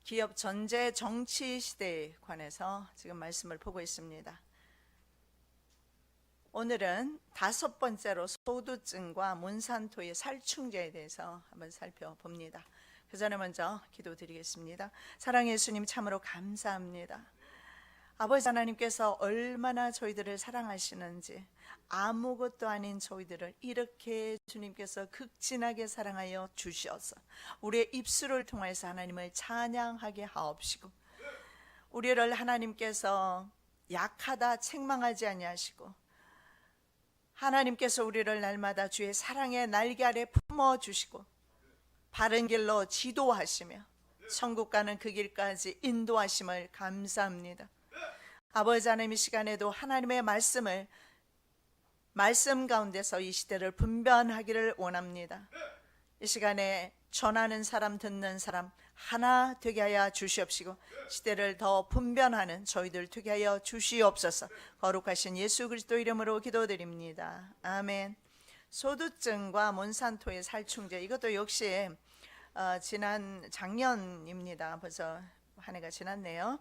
기업 전제 정치 시대에 관해서 지금 말씀을 보고 있습니다. 오늘은 5번째로 소두증과 몬산토의 살충제에 대해서 한번 살펴봅니다. 그 전에 먼저 기도드리겠습니다. 사랑의 예수님, 참으로 감사합니다. 아버지 하나님께서 얼마나 저희들을 사랑하시는지, 아무것도 아닌 저희들을 이렇게 주님께서 극진하게 사랑하여 주셔서 우리의 입술을 통해서 하나님을 찬양하게 하옵시고, 우리를 하나님께서 약하다 책망하지 아니하시고, 하나님께서 우리를 날마다 주의 사랑의 날개 아래 품어주시고 바른 길로 지도하시며 천국 가는 그 길까지 인도하심을 감사합니다. 아버지 하나님, 이 시간에도 하나님의 말씀 가운데서 이 시대를 분별하기를 원합니다. 이 시간에 전하는 사람, 듣는 사람 하나 되게 하여 주시옵시고, 시대를 더 분별하는 저희들 되게 하여 주시옵소서. 거룩하신 예수 그리스도 이름으로 기도드립니다. 아멘. 소두증과 몬산토의 살충제, 이것도 역시 지난 작년입니다. 벌써 한 해가 지났네요.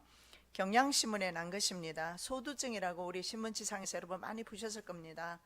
경향신문에 난 것입니다. 소두증이라고 우리 신문지상에서 여러분 많이 보셨을 겁니다.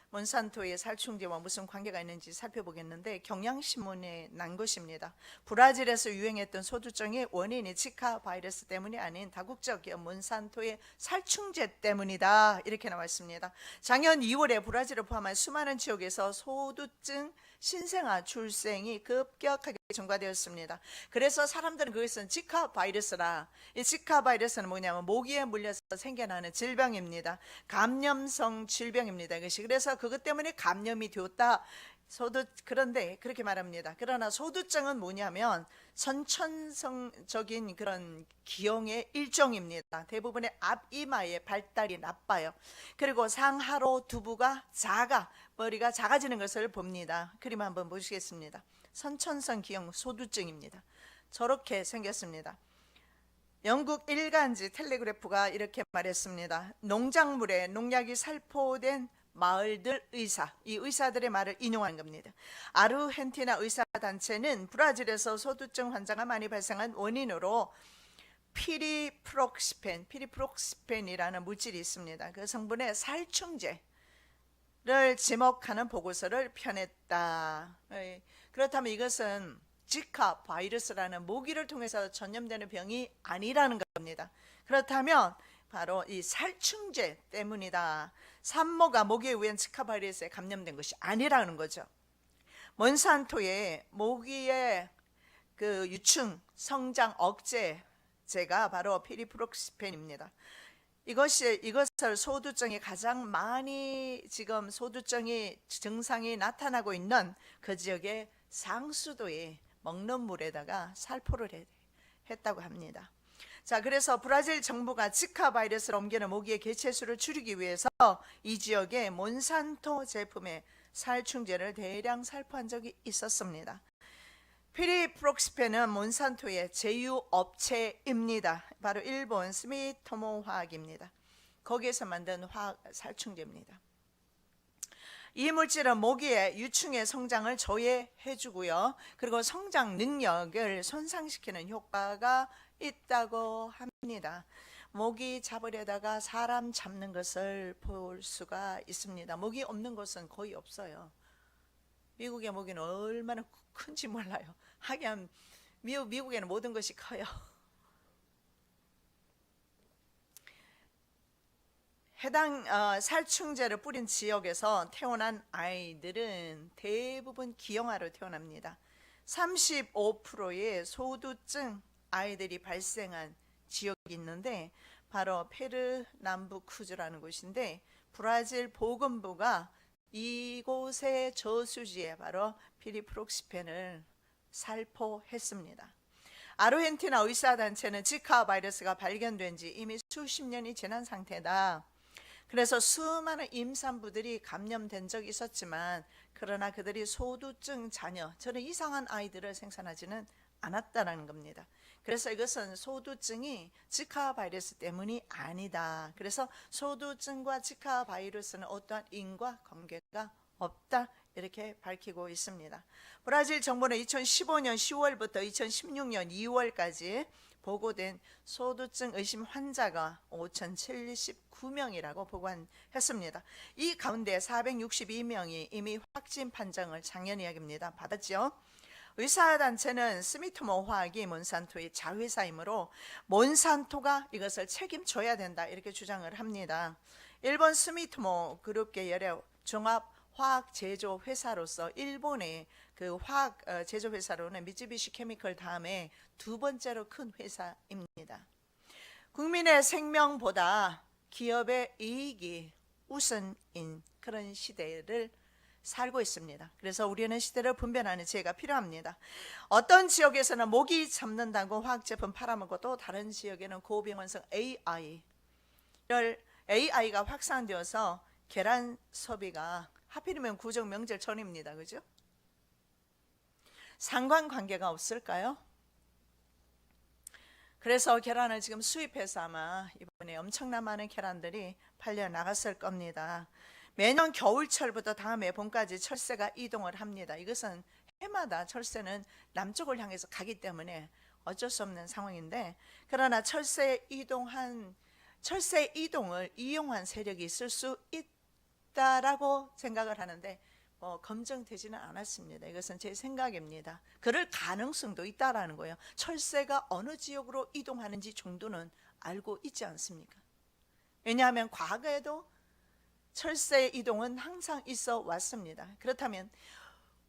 몬산토의 살충제와 무슨 관계가 있는지 살펴보겠는데, 경향신문에 난 것입니다. 브라질에서 유행했던 소두증의 원인이 지카 바이러스 때문이 아닌 다국적 기업 몬산토의 살충제 때문이다, 이렇게 나와 있습니다. 작년 2월에 브라질을 포함한 수많은 지역에서 소두증 신생아 출생이 급격하게 증가되었습니다. 그래서 사람들은 그것은 지카 바이러스라, 이 지카 바이러스는 뭐냐면 모기에 물려서 생겨나는 질병입니다. 감염성 질병입니다. 이것이. 그래서 그것 때문에 감염이 되었다. 그런데 그렇게 말합니다. 그러나 소두증은 뭐냐면 선천성적인 그런 기형의 일종입니다. 대부분의 앞이마의 발달이 나빠요. 그리고 상하로 두부가 머리가 작아지는 것을 봅니다. 그림 한번 보시겠습니다. 선천성 기형 소두증입니다. 저렇게 생겼습니다. 영국 일간지 텔레그래프가 이렇게 말했습니다. 농작물에 농약이 살포된 마을들 의사, 이 의사들의 말을 인용한 겁니다. 아르헨티나 의사단체는 브라질에서 소두증 환자가 많이 발생한 원인으로 피리프록시펜이라는 물질이 있습니다. 그 성분의 살충제를 지목하는 보고서를 펴냈다. 그렇다면 이것은 지카 바이러스라는 모기를 통해서 전염되는 병이 아니라는 겁니다. 그렇다면 바로 이 살충제 때문이다. 산모가 모기에 의한 지카 바이러스에 감염된 것이 아니라는 거죠. 몬산토의 모기의 그 유충 성장 억제제가 바로 피리프록시펜입니다. 이것을 소두증이 가장 많이 지금 소두증이 증상이 나타나고 있는 그 지역의 상수도에 먹는 물에다가 살포를 했다고 합니다. 자, 그래서 브라질 정부가 지카 바이러스를 옮기는 모기의 개체수를 줄이기 위해서 이 지역에 몬산토 제품의 살충제를 대량 살포한 적이 있었습니다. 피리프록시펜은 몬산토의 제휴업체입니다. 바로 일본 스미토모 화학입니다. 거기에서 만든 화학 살충제입니다. 이 물질은 모기의 유충의 성장을 저해해주고요, 그리고 성장 능력을 손상시키는 효과가 있다고 합니다. 모기 잡으려다가 사람 잡는 것을 볼 수가 있습니다. 모기 없는 곳은 거의 없어요. 미국의 모기는 얼마나 큰지 몰라요. 하긴 미국에는 모든 것이 커요. 해당 살충제를 뿌린 지역에서 태어난 아이들은 대부분 기형아로 태어납니다. 35%의 소두증 아이들이 발생한 지역이 있는데, 바로 페르남부쿠즈라는 곳인데, 브라질 보건부가 이곳의 저수지에 바로 피리프록시펜을 살포했습니다. 아르헨티나 의사단체는 지카 바이러스가 발견된 지 이미 수십 년이 지난 상태다. 그래서 수많은 임산부들이 감염된 적이 있었지만, 그러나 그들이 소두증 자녀, 저는 이상한 아이들을 생산하지는 않았다는 겁니다. 그래서 이것은 소두증이 지카 바이러스 때문이 아니다. 그래서 소두증과 지카 바이러스는 어떠한 인과관계가 없다, 이렇게 밝히고 있습니다. 브라질 정부는 2015년 10월부터 2016년 2월까지 보고된 소두증 의심 환자가 5,079명이라고 보고했습니다. 이 가운데 462명이 이미 확진 판정을 작년 이야기입니다. 받았죠. 의사단체는 스미토모 화학이 몬산토의 자회사이므로 몬산토가 이것을 책임져야 된다 이렇게 주장을 합니다. 일본 스미토모 그룹 계열의 종합 화학 제조 회사로서 일본의 그 화학 제조 회사로는 미쯔비시 케미컬 다음에 두 번째로 큰 회사입니다. 국민의 생명보다 기업의 이익이 우선인 그런 시대를 살고 있습니다. 그래서 우리는 시대를 분별하는 지혜가 필요합니다. 어떤 지역에서는 모기 잡는다고 화학제품 팔아먹어도 다른 지역에는 고병원성 AI가 확산되어서 계란 소비가 하필이면 구정 명절 전입니다. 그죠? 상관관계가 없을까요? 그래서 계란을 지금 수입해서 아마 이번에 엄청난 많은 계란들이 팔려 나갔을 겁니다. 매년 겨울철부터 다음해 봄까지 철새가 이동을 합니다. 이것은 해마다 철새는 남쪽을 향해서 가기 때문에 어쩔 수 없는 상황인데, 그러나 철새 이동을 이용한 세력이 있을 수 있다라고 생각을 하는데 검증되지는 않았습니다. 이것은 제 생각입니다. 그럴 가능성도 있다라는 거예요. 철새가 어느 지역으로 이동하는지 정도는 알고 있지 않습니까? 왜냐하면 과거에도 철새 이동은 항상 있어 왔습니다. 그렇다면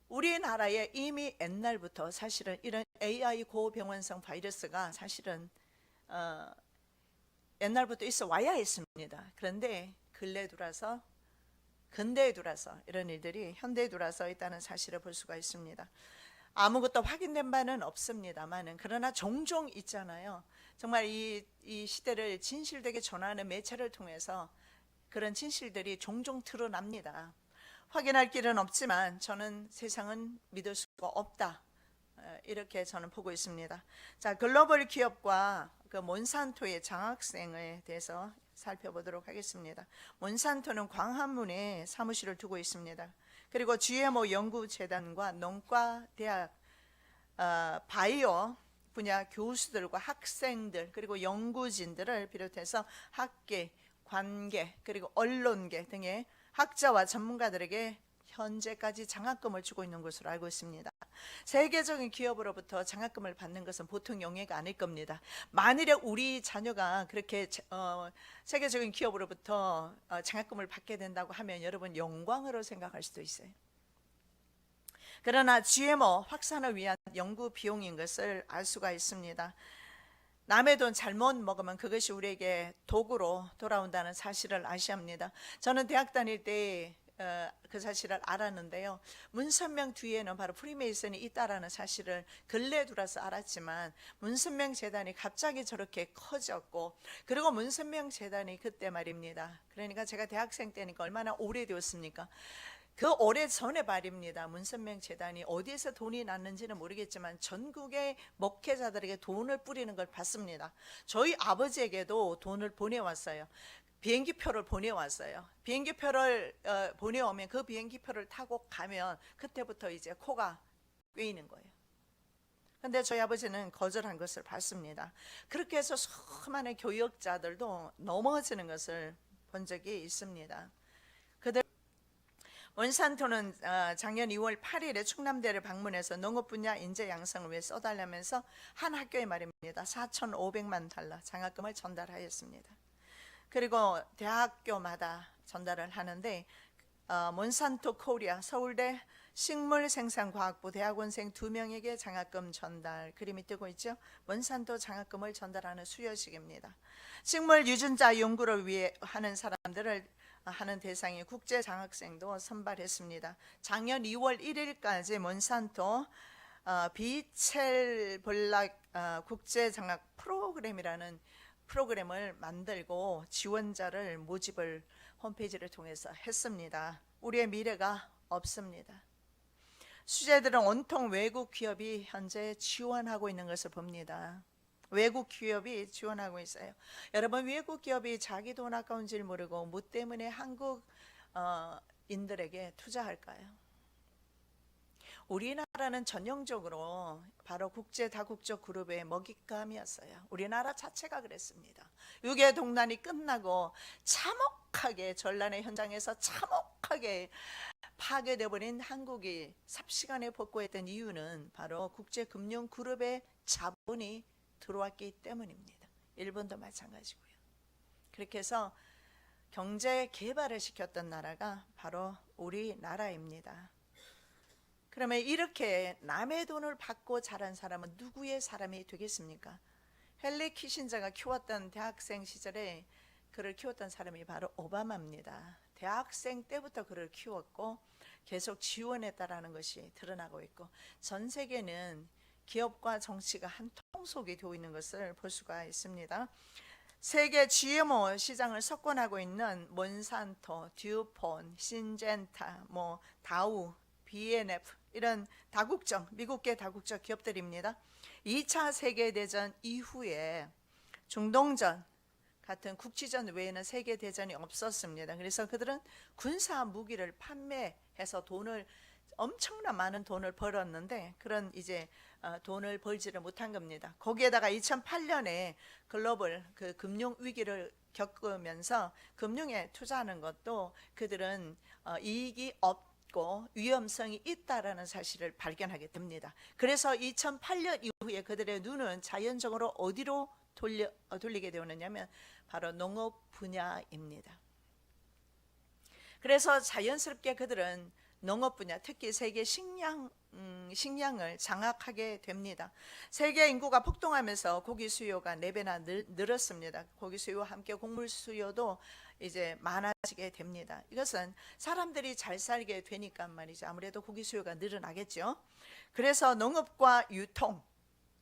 우리나라에 이미 옛날부터 사실은 이런 AI 고병원성 바이러스가 사실은 옛날부터 있어 와야 했습니다. 그런데 근대에 들어서 이런 일들이 현대에 들어서 있다는 사실을 볼 수가 있습니다. 아무것도 확인된 바는 없습니다만은, 그러나 종종 있잖아요. 정말 이 시대를 진실되게 전하는 매체를 통해서 그런 진실들이 종종 드러납니다. 확인할 길은 없지만 저는 세상은 믿을 수가 없다, 이렇게 저는 보고 있습니다. 자, 글로벌 기업과 그 몬산토의 장학생에 대해서 살펴보도록 하겠습니다. 몬산토는 광화문에 사무실을 두고 있습니다. 그리고 GMO 연구재단과 농과대학 바이오 분야 교수들과 학생들 그리고 연구진들을 비롯해서 학계, 관계 그리고 언론계 등의 학자와 전문가들에게 현재까지 장학금을 주고 있는 것으로 알고 있습니다. 세계적인 기업으로부터 장학금을 받는 것은 보통 영예가 아닐 겁니다. 만일에 우리 자녀가 그렇게 세계적인 기업으로부터 장학금을 받게 된다고 하면 여러분 영광으로 생각할 수도 있어요. 그러나 GMO 확산을 위한 연구 비용인 것을 알 수가 있습니다. 남의 돈 잘못 먹으면 그것이 우리에게 독으로 돌아온다는 사실을 아셔야 합니다. 저는 대학 다닐 때 그 사실을 알았는데요. 문선명 뒤에는 바로 프리메이슨이 있다라는 사실을 근래에 들어서 알았지만, 문선명 재단이 갑자기 저렇게 커졌고, 그리고 문선명 재단이 그때 말입니다. 그러니까 제가 대학생 때니까 얼마나 오래되었습니까? 그 오래 전에 말입니다. 문선명 재단이 어디에서 돈이 났는지는 모르겠지만 전국의 목회자들에게 돈을 뿌리는 걸 봤습니다. 저희 아버지에게도 돈을 보내왔어요. 비행기표를 보내왔어요. 비행기표를 보내오면 그 비행기표를 타고 가면 그때부터 이제 코가 꿰이는 거예요. 그런데 저희 아버지는 거절한 것을 봤습니다. 그렇게 해서 수많은 교역자들도 넘어지는 것을 본 적이 있습니다. 몬산토는 작년 2월 8일에 충남대를 방문해서 농업 분야 인재 양성을 위해 써달라면서 한 학교에 말입니다. 4,500만 달러 장학금을 전달하였습니다. 그리고 대학교마다 전달을 하는데 몬산토 코리아 서울대 식물생산과학부 대학원생 2명에게 장학금 전달, 그림이 뜨고 있죠. 몬산토 장학금을 전달하는 수여식입니다. 식물 유전자 연구를 위해 하는 사람들을 하는 대상이 국제 장학생도 선발했습니다. 작년 2월 1일까지 몬산토 비첼볼락 국제 장학 프로그램이라는 프로그램을 만들고 지원자를 모집을 홈페이지를 통해서 했습니다. 우리의 미래가 없습니다. 수재들은 온통 외국 기업이 현재 지원하고 있는 것을 봅니다. 외국 기업이 지원하고 있어요. 여러분, 외국 기업이 자기 돈 아까운 줄 모르고 뭐 때문에 한국 인들에게 투자할까요? 우리나라는 전형적으로 바로 국제 다국적 그룹의 먹잇감이었어요. 우리나라 자체가 그랬습니다. 6.25 동란이 끝나고 참혹하게 전란의 현장에서 참혹하게 파괴되어 버린 한국이 삽시간에 복구했던 이유는 바로 국제금융그룹의 자본이 들어왔기 때문입니다. 일본도 마찬가지고요. 그렇게 해서 경제 개발을 시켰던 나라가 바로 우리나라입니다. 그러면 이렇게 남의 돈을 받고 자란 사람은 누구의 사람이 되겠습니까? 헨리 키신저가 키웠던 대학생 시절에 그를 키웠던 사람이 바로 오바마입니다. 대학생 때부터 그를 키웠고 계속 지원했다라는 것이 드러나고 있고, 전 세계는 기업과 정치가 한 통속이 되어 있는 것을 볼 수가 있습니다. 세계 GMO 시장을 석권하고 있는 몬산토, 듀폰, 신젠타, 다우, BNF 이런 다국적, 미국계 다국적 기업들입니다. 2차 세계대전 이후에 중동전 같은 국지전 외에는 세계대전이 없었습니다. 그래서 그들은 군사 무기를 판매해서 엄청난 많은 돈을 벌었는데, 그런 이제 돈을 벌지를 못한 겁니다. 거기에다가 2008년에 글로벌 그 금융 위기를 겪으면서 금융에 투자하는 것도 그들은 이익이 없고 위험성이 있다라는 사실을 발견하게 됩니다. 그래서 2008년 이후에 그들의 눈은 자연적으로 어디로 돌리게 되었느냐면 바로 농업 분야입니다. 그래서 자연스럽게 그들은 농업 분야, 특히 세계 식량을 장악하게 됩니다. 세계 인구가 폭등하면서 고기 수요가 4배나 늘었습니다. 고기 수요와 함께 곡물 수요도 이제 많아지게 됩니다. 이것은 사람들이 잘 살게 되니까 말이죠. 아무래도 고기 수요가 늘어나겠죠. 그래서 농업과 유통,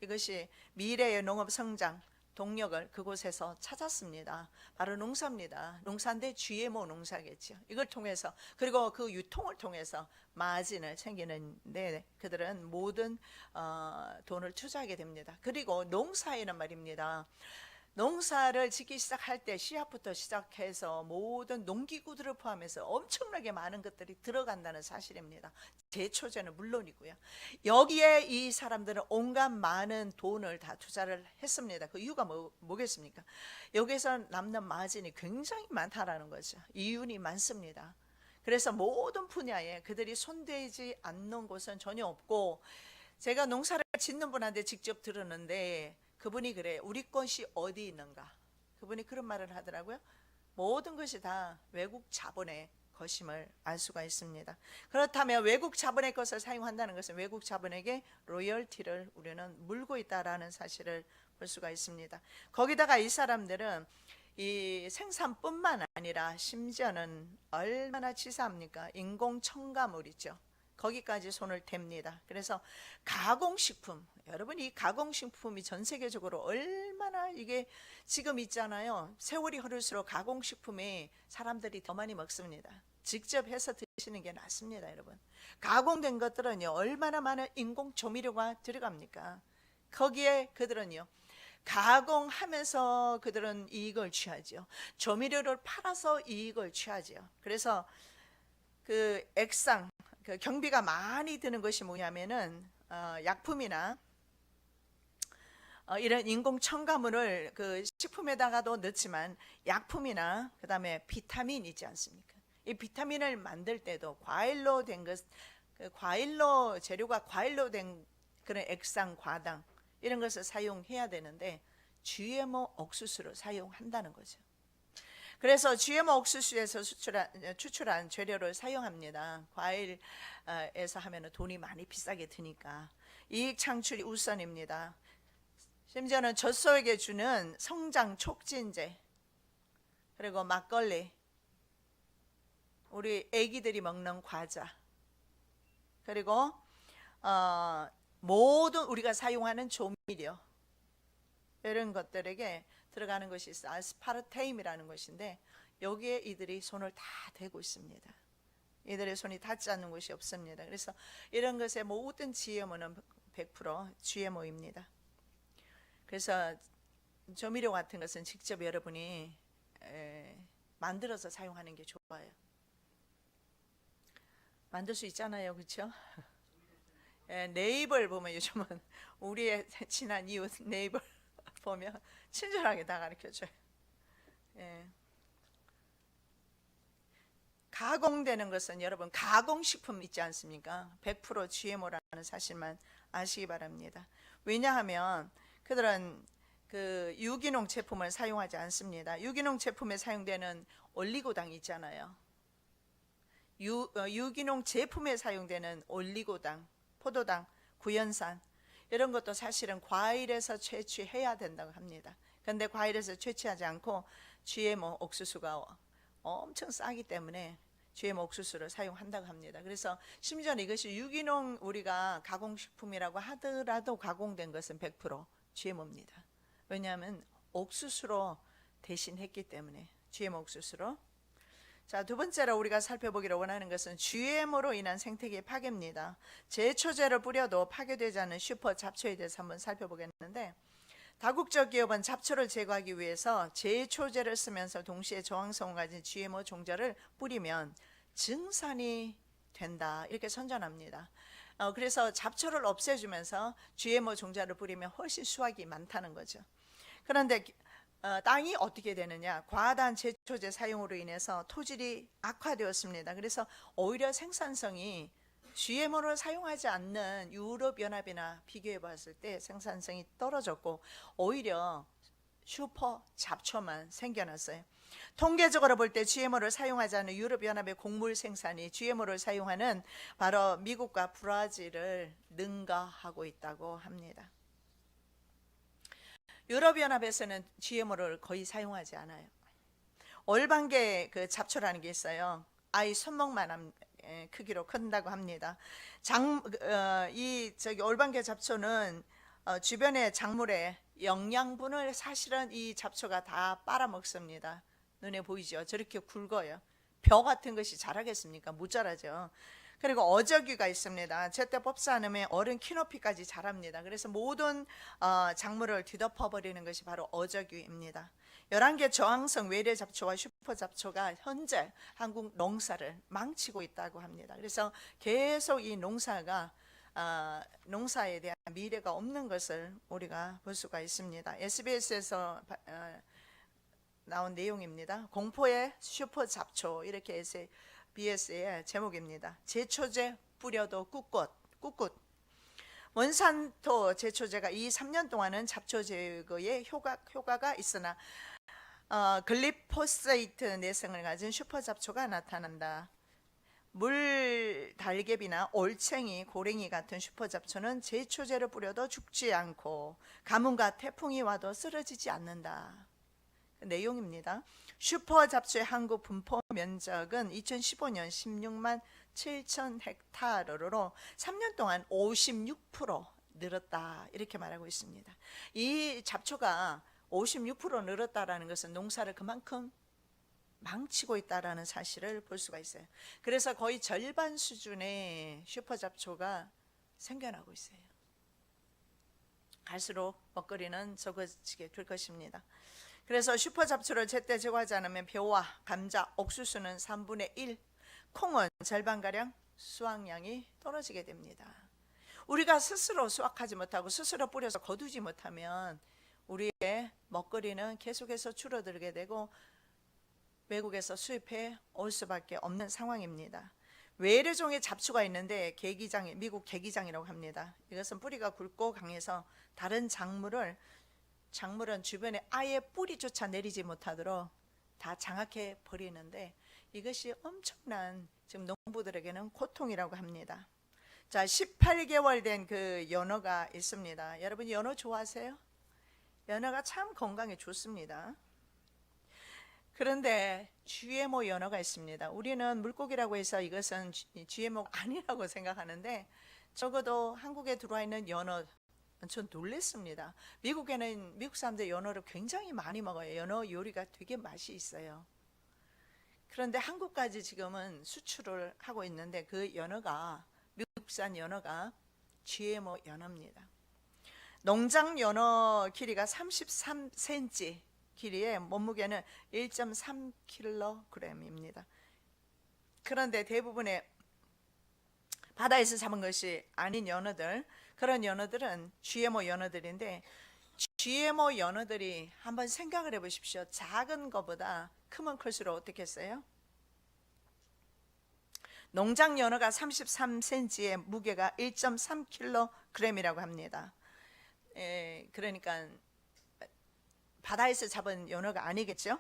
이것이 미래의 농업 성장 동력을 그곳에서 찾았습니다. 바로 농사입니다. 농사인데 GMO 농사겠죠. 이걸 통해서, 그리고 그 유통을 통해서 마진을 챙기는데 그들은 모든 돈을 투자하게 됩니다. 그리고 농사에는 말입니다, 농사를 짓기 시작할 때 씨앗부터 시작해서 모든 농기구들을 포함해서 엄청나게 많은 것들이 들어간다는 사실입니다. 제초제는 물론이고요. 여기에 이 사람들은 온갖 많은 돈을 다 투자를 했습니다. 그 이유가 뭐겠습니까? 여기서 남는 마진이 굉장히 많다라는 거죠. 이윤이 많습니다. 그래서 모든 분야에 그들이 손대지 않는 곳은 전혀 없고, 제가 농사를 짓는 분한테 직접 들었는데 그분이 그래요. 우리 것이 어디 있는가? 그분이 그런 말을 하더라고요. 모든 것이 다 외국 자본의 것임을 알 수가 있습니다. 그렇다면 외국 자본의 것을 사용한다는 것은 외국 자본에게 로열티를 우리는 물고 있다라는 사실을 볼 수가 있습니다. 거기다가 이 사람들은 이 생산뿐만 아니라 심지어는 얼마나 치사합니까? 인공 첨가물이죠. 거기까지 손을 댑니다. 그래서 가공식품, 여러분 이 가공식품이 전 세계적으로 얼마나 이게 지금 있잖아요. 세월이 흐를수록 가공식품이 사람들이 더 많이 먹습니다. 직접 해서 드시는 게 낫습니다, 여러분. 가공된 것들은요, 얼마나 많은 인공 조미료가 들어갑니까? 거기에 그들은요, 가공하면서 그들은 이익을 취하죠. 조미료를 팔아서 이익을 취하죠. 그래서 그 액상, 그 경비가 많이 드는 것이 뭐냐면은 약품이나 이런 인공 첨가물을 그 식품에다가도 넣지만 약품이나 그다음에 비타민 있지 않습니까? 이 비타민을 만들 때도 과일로 된 것, 과일로 재료가 과일로 된 그런 액상, 과당 이런 것을 사용해야 되는데 GMO 옥수수를 사용한다는 거죠. 그래서 GMO 옥수수에서 추출한 재료를 사용합니다. 과일에서 하면 돈이 많이 비싸게 드니까 이익 창출이 우선입니다. 심지어는 젖소에게 주는 성장 촉진제, 그리고 막걸리, 우리 애기들이 먹는 과자, 그리고 모든 우리가 사용하는 조미료, 이런 것들에게 들어가는 것이 있어. 아스파르테임이라는 것인데 여기에 이들이 손을 다 대고 있습니다. 이들의 손이 닿지 않는 곳이 없습니다. 그래서 이런 것의 모든 GMO는 100% GMO입니다. 그래서 조미료 같은 것은 직접 여러분이 만들어서 사용하는 게 좋아요. 만들 수 있잖아요, 그렇죠? 네이버를 보면 요즘은 우리의 친한 이웃 네이버 보면 친절하게 다 가르쳐줘요. 예. 가공되는 것은 여러분 가공식품 있지 않습니까? 100% GMO라는 사실만 아시기 바랍니다. 왜냐하면 그들은 그 유기농 제품을 사용하지 않습니다. 유기농 제품에 사용되는 올리고당이 있잖아요. 유기농 제품에 사용되는 올리고당, 포도당, 구연산 이런 것도 사실은 과일에서 채취해야 된다고 합니다. 그런데 과일에서 채취하지 않고 GMO 옥수수가 엄청 싸기 때문에 GMO 옥수수를 사용한다고 합니다. 그래서 심지어 이것이 유기농 우리가 가공식품이라고 하더라도 가공된 것은 100% GMO입니다. 왜냐하면 옥수수로 대신했기 때문에 GMO 옥수수로. 자, 두 번째로 우리가 살펴보기를 원하는 것은 GMO로 인한 생태계 파괴입니다. 제초제를 뿌려도 파괴되지 않는 슈퍼 잡초에 대해서 한번 살펴보겠는데, 다국적 기업은 잡초를 제거하기 위해서 제초제를 쓰면서 동시에 저항성을 가진 GMO 종자를 뿌리면 증산이 된다 이렇게 선전합니다. 그래서 잡초를 없애주면서 GMO 종자를 뿌리면 훨씬 수확이 많다는 거죠. 그런데 땅이 어떻게 되느냐? 과다한 제초제 사용으로 인해서 토질이 악화되었습니다. 그래서 오히려 생산성이 GMO를 사용하지 않는 유럽연합이나 비교해 봤을 때 생산성이 떨어졌고 오히려 슈퍼 잡초만 생겨났어요. 통계적으로 볼 때 GMO를 사용하지 않는 유럽연합의 곡물 생산이 GMO를 사용하는 바로 미국과 브라질을 능가하고 있다고 합니다. 유럽연합에서는 GMO를 거의 사용하지 않아요. 올방개 그 잡초라는 게 있어요. 아이 손목만한 크기로 큰다고 합니다. 이 올방개 잡초는 주변의 작물의 영양분을 사실은 이 잡초가 다 빨아먹습니다. 눈에 보이죠? 저렇게 굵어요. 벼 같은 것이 자라겠습니까? 못 자라죠. 그리고 어저귀가 있습니다. 제때 뽑지 않으면 어른 키높이까지 자랍니다. 그래서 모든 작물을 뒤덮어버리는 것이 바로 어저귀입니다. 11개 저항성 외래 잡초와 슈퍼 잡초가 현재 한국 농사를 망치고 있다고 합니다. 그래서 계속 이 농사에 대한 미래가 없는 것을 우리가 볼 수가 있습니다. SBS에서 나온 내용입니다. 공포의 슈퍼 잡초 이렇게 해서 BS의 제목입니다. 제초제 뿌려도 꿋꿋. 몬산토 제초제가 이 3년 동안은 잡초 제거에 효과가 있으나 글리포세이트 내성을 가진 슈퍼 잡초가 나타난다. 물 달개비나 올챙이, 고랭이 같은 슈퍼 잡초는 제초제를 뿌려도 죽지 않고 가뭄과 태풍이 와도 쓰러지지 않는다. 내용입니다. 슈퍼 잡초의 한국 분포 면적은 2015년 16만 7천 헥타르로 3년 동안 56% 늘었다 이렇게 말하고 있습니다. 이 잡초가 56% 늘었다라는 것은 농사를 그만큼 망치고 있다라는 사실을 볼 수가 있어요. 그래서 거의 절반 수준의 슈퍼 잡초가 생겨나고 있어요. 갈수록 먹거리는 적어지게 될 것입니다. 그래서 슈퍼 잡초를 제때 제거하지 않으면 벼와 감자, 옥수수는 3분의 1, 콩은 절반가량 수확량이 떨어지게 됩니다. 우리가 스스로 수확하지 못하고 스스로 뿌려서 거두지 못하면 우리의 먹거리는 계속해서 줄어들게 되고 외국에서 수입해 올 수밖에 없는 상황입니다. 외래종의 잡초가 있는데 미국 계기장이라고 합니다. 이것은 뿌리가 굵고 강해서 다른 작물은 주변에 아예 뿌리조차 내리지 못하도록 다 장악해 버리는데 이것이 엄청난 지금 농부들에게는 고통이라고 합니다. 자, 18개월 된 그 연어가 있습니다. 여러분 연어 좋아하세요? 연어가 참 건강에 좋습니다. 그런데 GMO 연어가 있습니다. 우리는 물고기라고 해서 이것은 GMO가 아니라고 생각하는데 적어도 한국에 들어와 있는 연어 전 놀랐습니다. 미국에는 미국 사람들 연어를 굉장히 많이 먹어요. 연어 요리가 되게 맛이 있어요. 그런데 한국까지 지금은 수출을 하고 있는데 그 연어가 미국산 연어가 GMO 연어입니다. 농장 연어 길이가 33cm 길이에 몸무게는 1.3kg입니다. 그런데 대부분의 바다에서 잡은 것이 아닌 연어들, 그런 연어들은 GMO 연어들인데, GMO 연어들이 한번 생각을 해보십시오. 작은 것보다 크면 클수록 어떻게 했어요? 농장 연어가 33cm에 무게가 1.3kg이라고 합니다. 그러니까 바다에서 잡은 연어가 아니겠죠?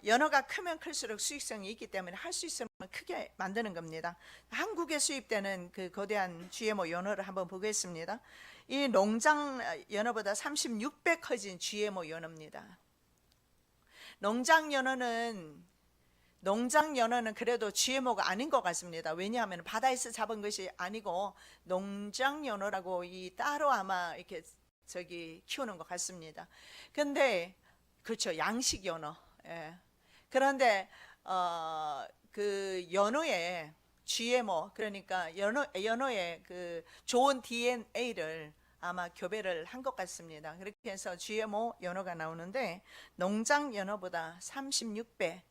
연어가 크면 클수록 수익성이 있기 때문에 할 수 있으면 크게 만드는 겁니다. 한국에 수입되는 그 거대한 GMO 연어를 한번 보겠습니다. 이 농장 연어보다 36배 커진 GMO 연어입니다. 농장 연어는 그래도 GMO가 아닌 것 같습니다. 왜냐하면 바다에서 잡은 것이 아니고 농장 연어라고 이 따로 아마 이렇게 키우는 것 같습니다. 근데 그렇죠, 양식 연어. 예. 그런데 그 연어의 GMO, 그러니까 연어의 그 좋은 DNA를 아마 교배를 한 것 같습니다. 그렇게 해서 GMO 연어가 나오는데 농장 연어보다 36배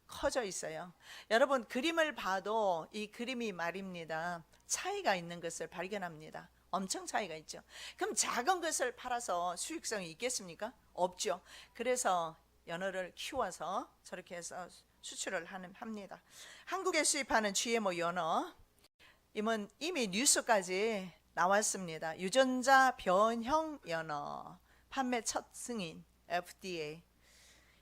커져 있어요. 여러분, 그림을 봐도 이 그림이 말입니다, 차이가 있는 것을 발견합니다. 엄청 차이가 있죠. 그럼 작은 것을 팔아서 수익성이 있겠습니까? 없죠. 그래서 연어를 키워서 저렇게 해서 수출을 합니다. 한국에 수입하는 GMO 연어, 이미 뉴스까지 나왔습니다. 유전자 변형 연어 판매 첫 승인 FDA.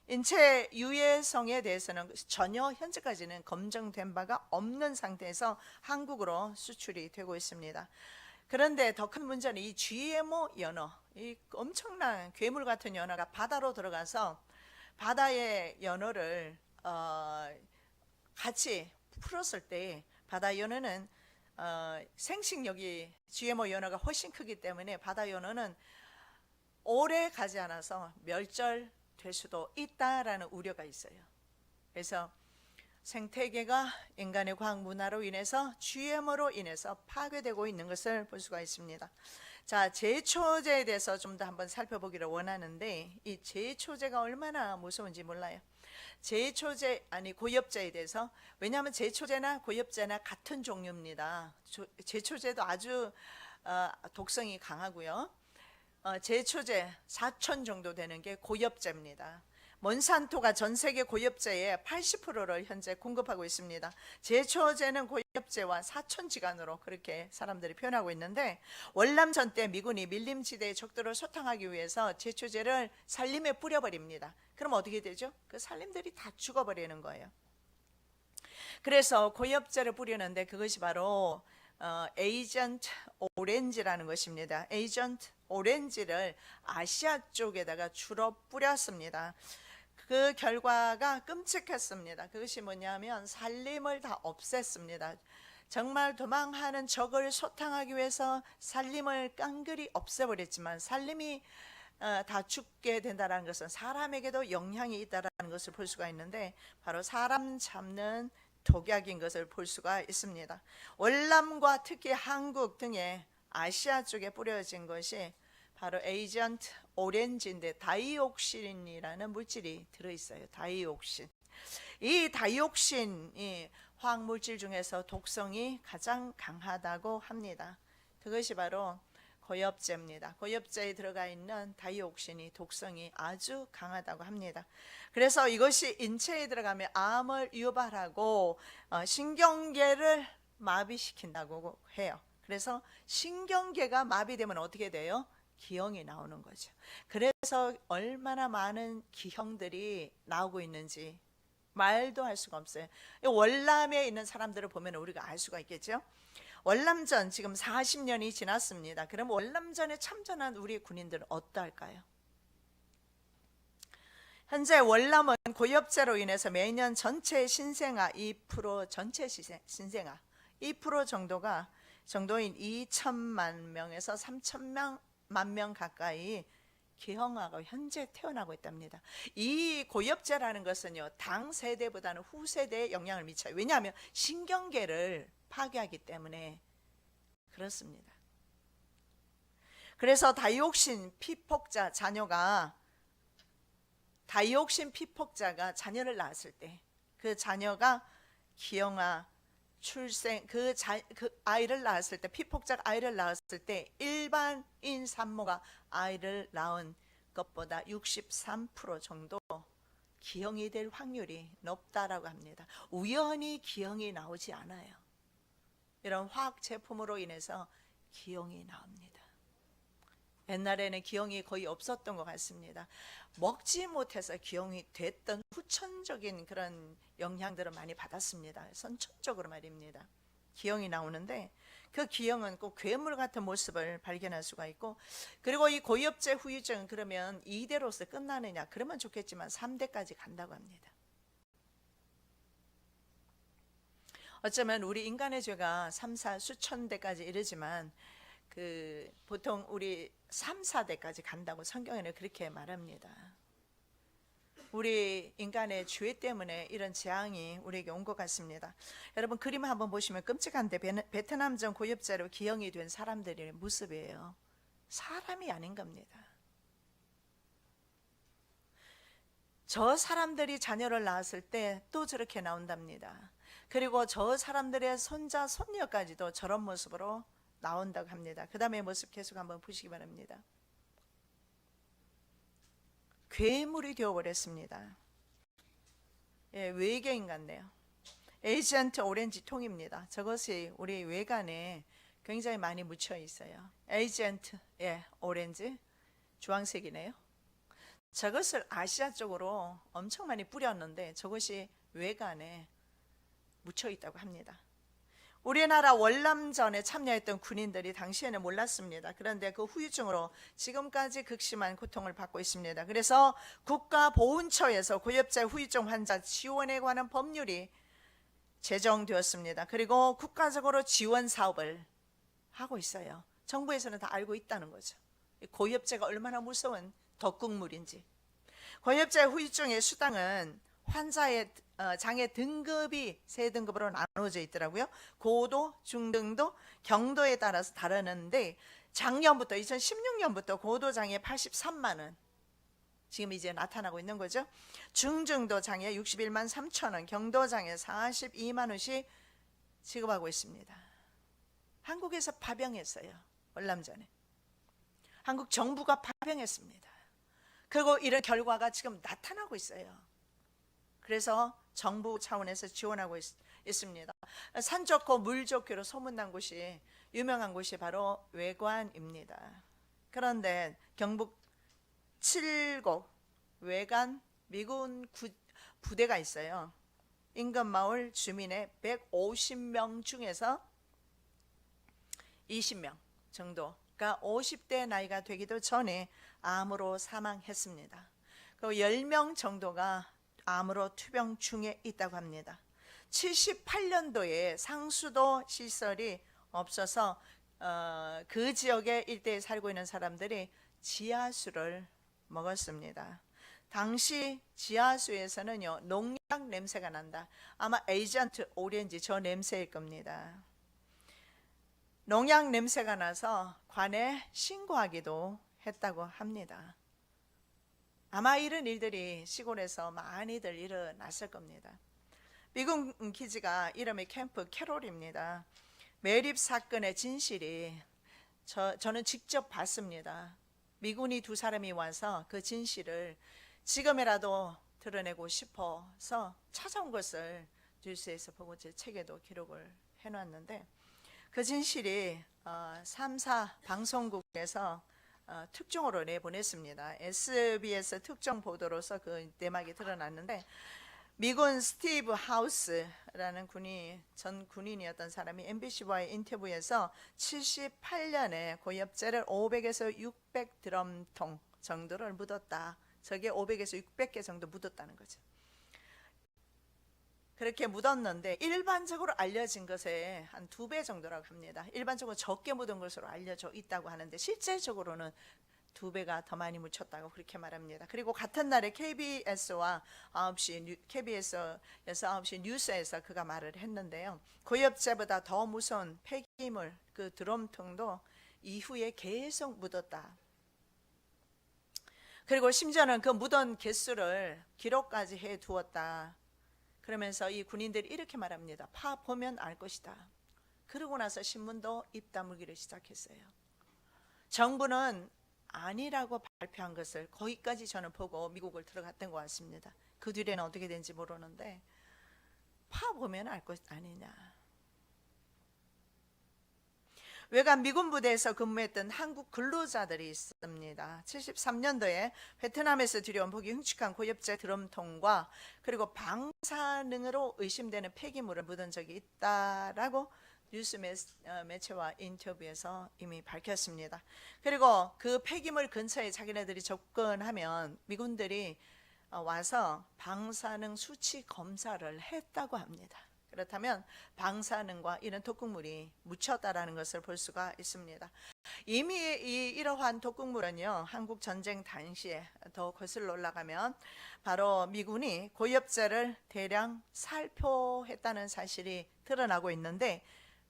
인체 유해성에 대해서는 전혀 현재까지는 검증된 바가 없는 상태에서 한국으로 수출이 되고 있습니다. 그런데 더 큰 문제는 이 GMO 연어, 이 엄청난 괴물 같은 연어가 바다로 들어가서 바다의 연어를 같이 풀었을 때, 바다 연어는 생식력이 GMO 연어가 훨씬 크기 때문에 바다 연어는 오래 가지 않아서 멸절될 수도 있다라는 우려가 있어요. 그래서 생태계가 인간의 과학 문화로 인해서 GMO로 인해서 파괴되고 있는 것을 볼 수가 있습니다. 자, 제초제에 대해서 좀 더 한번 살펴보기를 원하는데, 이 제초제가 얼마나 무서운지 몰라요. 고엽제에 대해서, 왜냐하면 제초제나 고엽제나 같은 종류입니다. 제초제도 아주 독성이 강하고요. 제초제 4천 정도 되는 게 고엽제입니다. 몬산토가 전 세계 고엽제의 80%를 현재 공급하고 있습니다. 제초제는 고엽제와 사천지간으로 그렇게 사람들이 표현하고 있는데, 월남전 때 미군이 밀림지대의 적들을 소탕하기 위해서 제초제를 산림에 뿌려버립니다. 그럼 어떻게 되죠? 그 산림들이 다 죽어버리는 거예요. 그래서 고엽제를 뿌리는데 그것이 바로 에이전트 오렌지라는 것입니다. 에이전트 오렌지를 아시아 쪽에다가 주로 뿌렸습니다. 그 결과가 끔찍했습니다. 그것이 뭐냐면 산림을 다 없앴습니다. 정말 도망하는 적을 소탕하기 위해서 산림을 깡그리 없애버렸지만, 산림이 다 죽게 된다는 것은 사람에게도 영향이 있다는 것을 볼 수가 있는데, 바로 사람 잡는 독약인 것을 볼 수가 있습니다. 월남과 특히 한국 등의 아시아 쪽에 뿌려진 것이 바로 에이전트 오렌지인데, 다이옥신이라는 물질이 들어있어요. 다이옥신. 이 다이옥신이 화학물질 중에서 독성이 가장 강하다고 합니다. 그것이 바로 고엽제입니다. 고엽제에 들어가 있는 다이옥신이 독성이 아주 강하다고 합니다. 그래서 이것이 인체에 들어가면 암을 유발하고 신경계를 마비시킨다고 해요. 그래서 신경계가 마비되면 어떻게 돼요? 기형이 나오는 거죠. 그래서 얼마나 많은 기형들이 나오고 있는지 말도 할 수가 없어요. 월남에 있는 사람들을 보면 우리가 알 수가 있겠죠. 월남전 지금 40년이 지났습니다. 그럼 월남전에 참전한 우리 군인들은 어떨까요? 현재 월남은 고엽제로 인해서 매년 전체 신생아 2% 전체 신생아 2% 정도인 2천만 명에서 3천만 명 가까이 기형하고 현재 태어나고 있답니다. 이 고엽제라는 것은요, 당 세대보다는 후 세대에 영향을 미쳐요. 왜냐하면 신경계를 파괴하기 때문에 그렇습니다. 그래서 다이옥신 피폭자가 자녀를 낳았을 때 그 자녀가 기형아 출생 그 아이를 낳았을 때, 피폭작 아이를 낳았을 때 일반인 산모가 아이를 낳은 것보다 63% 정도 기형이 될 확률이 높다라고 합니다. 우연히 기형이 나오지 않아요. 이런 화학 제품으로 인해서 기형이 나옵니다. 옛날에는 기형이 거의 없었던 것 같습니다. 먹지 못해서 기형이 됐던 후천적인 그런 영향들을 많이 받았습니다. 선천적으로 말입니다. 기형이 나오는데 그 기형은 꼭 괴물 같은 모습을 발견할 수가 있고, 그리고 이 고엽제 후유증은 그러면 2대로서 끝나느냐? 그러면 좋겠지만 3대까지 간다고 합니다. 어쩌면 우리 인간의 죄가 3, 4 수천 대까지 이르지만 보통 우리 3, 4대까지 간다고 성경에는 그렇게 말합니다. 우리 인간의 죄 때문에 이런 재앙이 우리에게 온 것 같습니다. 여러분 그림 한번 보시면 끔찍한데, 베트남전 고엽제로 기형이 된 사람들의 모습이에요. 사람이 아닌 겁니다. 저 사람들이 자녀를 낳았을 때 또 저렇게 나온답니다. 그리고 저 사람들의 손자 손녀까지도 저런 모습으로 나온다고 합니다. 그 다음에 모습 계속 한번 보시기 바랍니다. 괴물이 되어버렸습니다. 예, 외계인 같네요. 에이전트 오렌지 통입니다. 저것이 우리 외관에 굉장히 많이 묻혀 있어요. 에이전트, 예, 오렌지, 주황색이네요. 저것을 아시아 쪽으로 엄청 많이 뿌렸는데 저것이 외관에 묻혀 있다고 합니다. 우리나라 월남전에 참여했던 군인들이 당시에는 몰랐습니다. 그런데 그 후유증으로 지금까지 극심한 고통을 받고 있습니다. 그래서 국가보훈처에서 고엽제 후유증 환자 지원에 관한 법률이 제정되었습니다. 그리고 국가적으로 지원 사업을 하고 있어요. 정부에서는 다 알고 있다는 거죠. 고엽제가 얼마나 무서운 덕국물인지. 고엽제 후유증의 수당은 환자의 장애 등급이 세 등급으로 나눠져 있더라고요. 고도, 중등도, 경도에 따라서 다르는데 작년부터 2016년부터 고도 장애 83만 원 지금 이제 나타나고 있는 거죠. 중증도 장애 61만 3천 원, 경도 장애 42만 원씩 지급하고 있습니다. 한국에서 파병했어요. 월남전에. 한국 정부가 파병했습니다. 그리고 이런 결과가 지금 나타나고 있어요. 그래서 정부 차원에서 지원하고 있습니다. 산 좋고 물 좋기로 소문난 곳이, 유명한 곳이 바로 외관입니다. 그런데 경북 칠곡 외관 미군 부대가 있어요. 인근 마을 주민의 150명 중에서 20명 정도가 50대 나이가 되기도 전에 암으로 사망했습니다. 그리고 10명 정도가 암으로 투병 중에 있다고 합니다. 78년도에 상수도 시설이 없어서 그 지역의 일대에 살고 있는 사람들이 지하수를 먹었습니다. 당시 지하수에서는요, 농약 냄새가 난다. 아마 에이전트 오렌지 저 냄새일 겁니다. 농약 냄새가 나서 관에 신고하기도 했다고 합니다. 아마 이런 일들이 시골에서 많이들 일어났을 겁니다. 미군 기지가 이름이 캠프 캐롤입니다. 매립 사건의 진실이 저는 직접 봤습니다. 미군이 두 사람이 와서 그 진실을 지금이라도 드러내고 싶어서 찾아온 것을 뉴스에서 보고 제 책에도 기록을 해놨는데, 그 진실이 3사 방송국에서 특종으로 내보냈습니다. SBS 특종 보도로서 그 내막이 드러났는데, 미군 스티브 하우스라는 전 군인이었던 사람이 MBC와의 인터뷰에서 78년에 고엽제를 500에서 600 드럼통 정도를 묻었다. 저게 500에서 600개 정도 묻었다는 거죠. 그렇게 묻었는데 일반적으로 알려진 것에 한 2배 정도라고 합니다. 일반적으로 적게 묻은 것으로 알려져 있다고 하는데 실제적으로는 2배가 더 많이 묻혔다고 그렇게 말합니다. 그리고 같은 날에 KBS에서 9시 뉴스에서 그가 말을 했는데요. 고엽제보다 더 무서운 폐기물, 그 드럼통도 이후에 계속 묻었다. 그리고 심지어는 그 묻은 개수를 기록까지 해 두었다. 그러면서 이 군인들이 이렇게 말합니다. 파 보면 알 것이다. 그러고 나서 신문도 입 다물기를 시작했어요. 정부는 아니라고 발표한 것을 거기까지 저는 보고 미국을 들어갔던 것 같습니다. 그 뒤에는 어떻게 된지 모르는데 파 보면 알 것 아니냐. 외관 미군 부대에서 근무했던 한국 근로자들이 있습니다. 73년도에 베트남에서 들여온 보기 흉측한 고엽제 드럼통과 그리고 방사능으로 의심되는 폐기물을 묻은 적이 있다라고 뉴스 매체와 인터뷰에서 이미 밝혔습니다. 그리고 그 폐기물 근처에 자기네들이 접근하면 미군들이 와서 방사능 수치 검사를 했다고 합니다. 그렇다면 방사능과 이런 독극물이 묻혔다라는 것을 볼 수가 있습니다. 이미 이러한 독극물은요, 한국 전쟁 당시에 더 거슬러 올라가면 바로 미군이 고엽제를 대량 살포했다는 사실이 드러나고 있는데,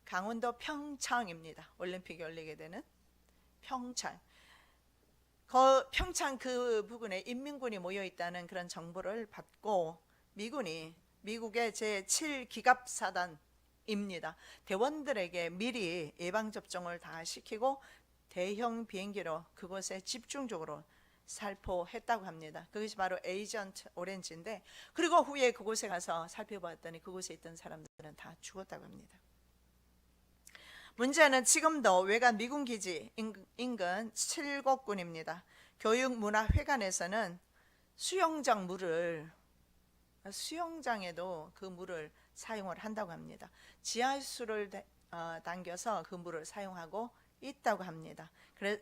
강원도 평창입니다. 올림픽이 열리게 되는 평창. 평창 그 부근에 인민군이 모여 있다는 그런 정보를 받고 미국의 제7기갑사단입니다. 대원들에게 미리 예방접종을 다 시키고 대형 비행기로 그곳에 집중적으로 살포했다고 합니다. 그것이 바로 에이전트 오렌지인데, 그리고 후에 그곳에 가서 살펴봤더니 그곳에 있던 사람들은 다 죽었다고 합니다. 문제는 지금도 외관 미군 기지 인근 칠곡군입니다. 교육문화회관에서는 수영장에도 그 물을 사용을 한다고 합니다. 지하수를 당겨서 그 물을 사용하고 있다고 합니다.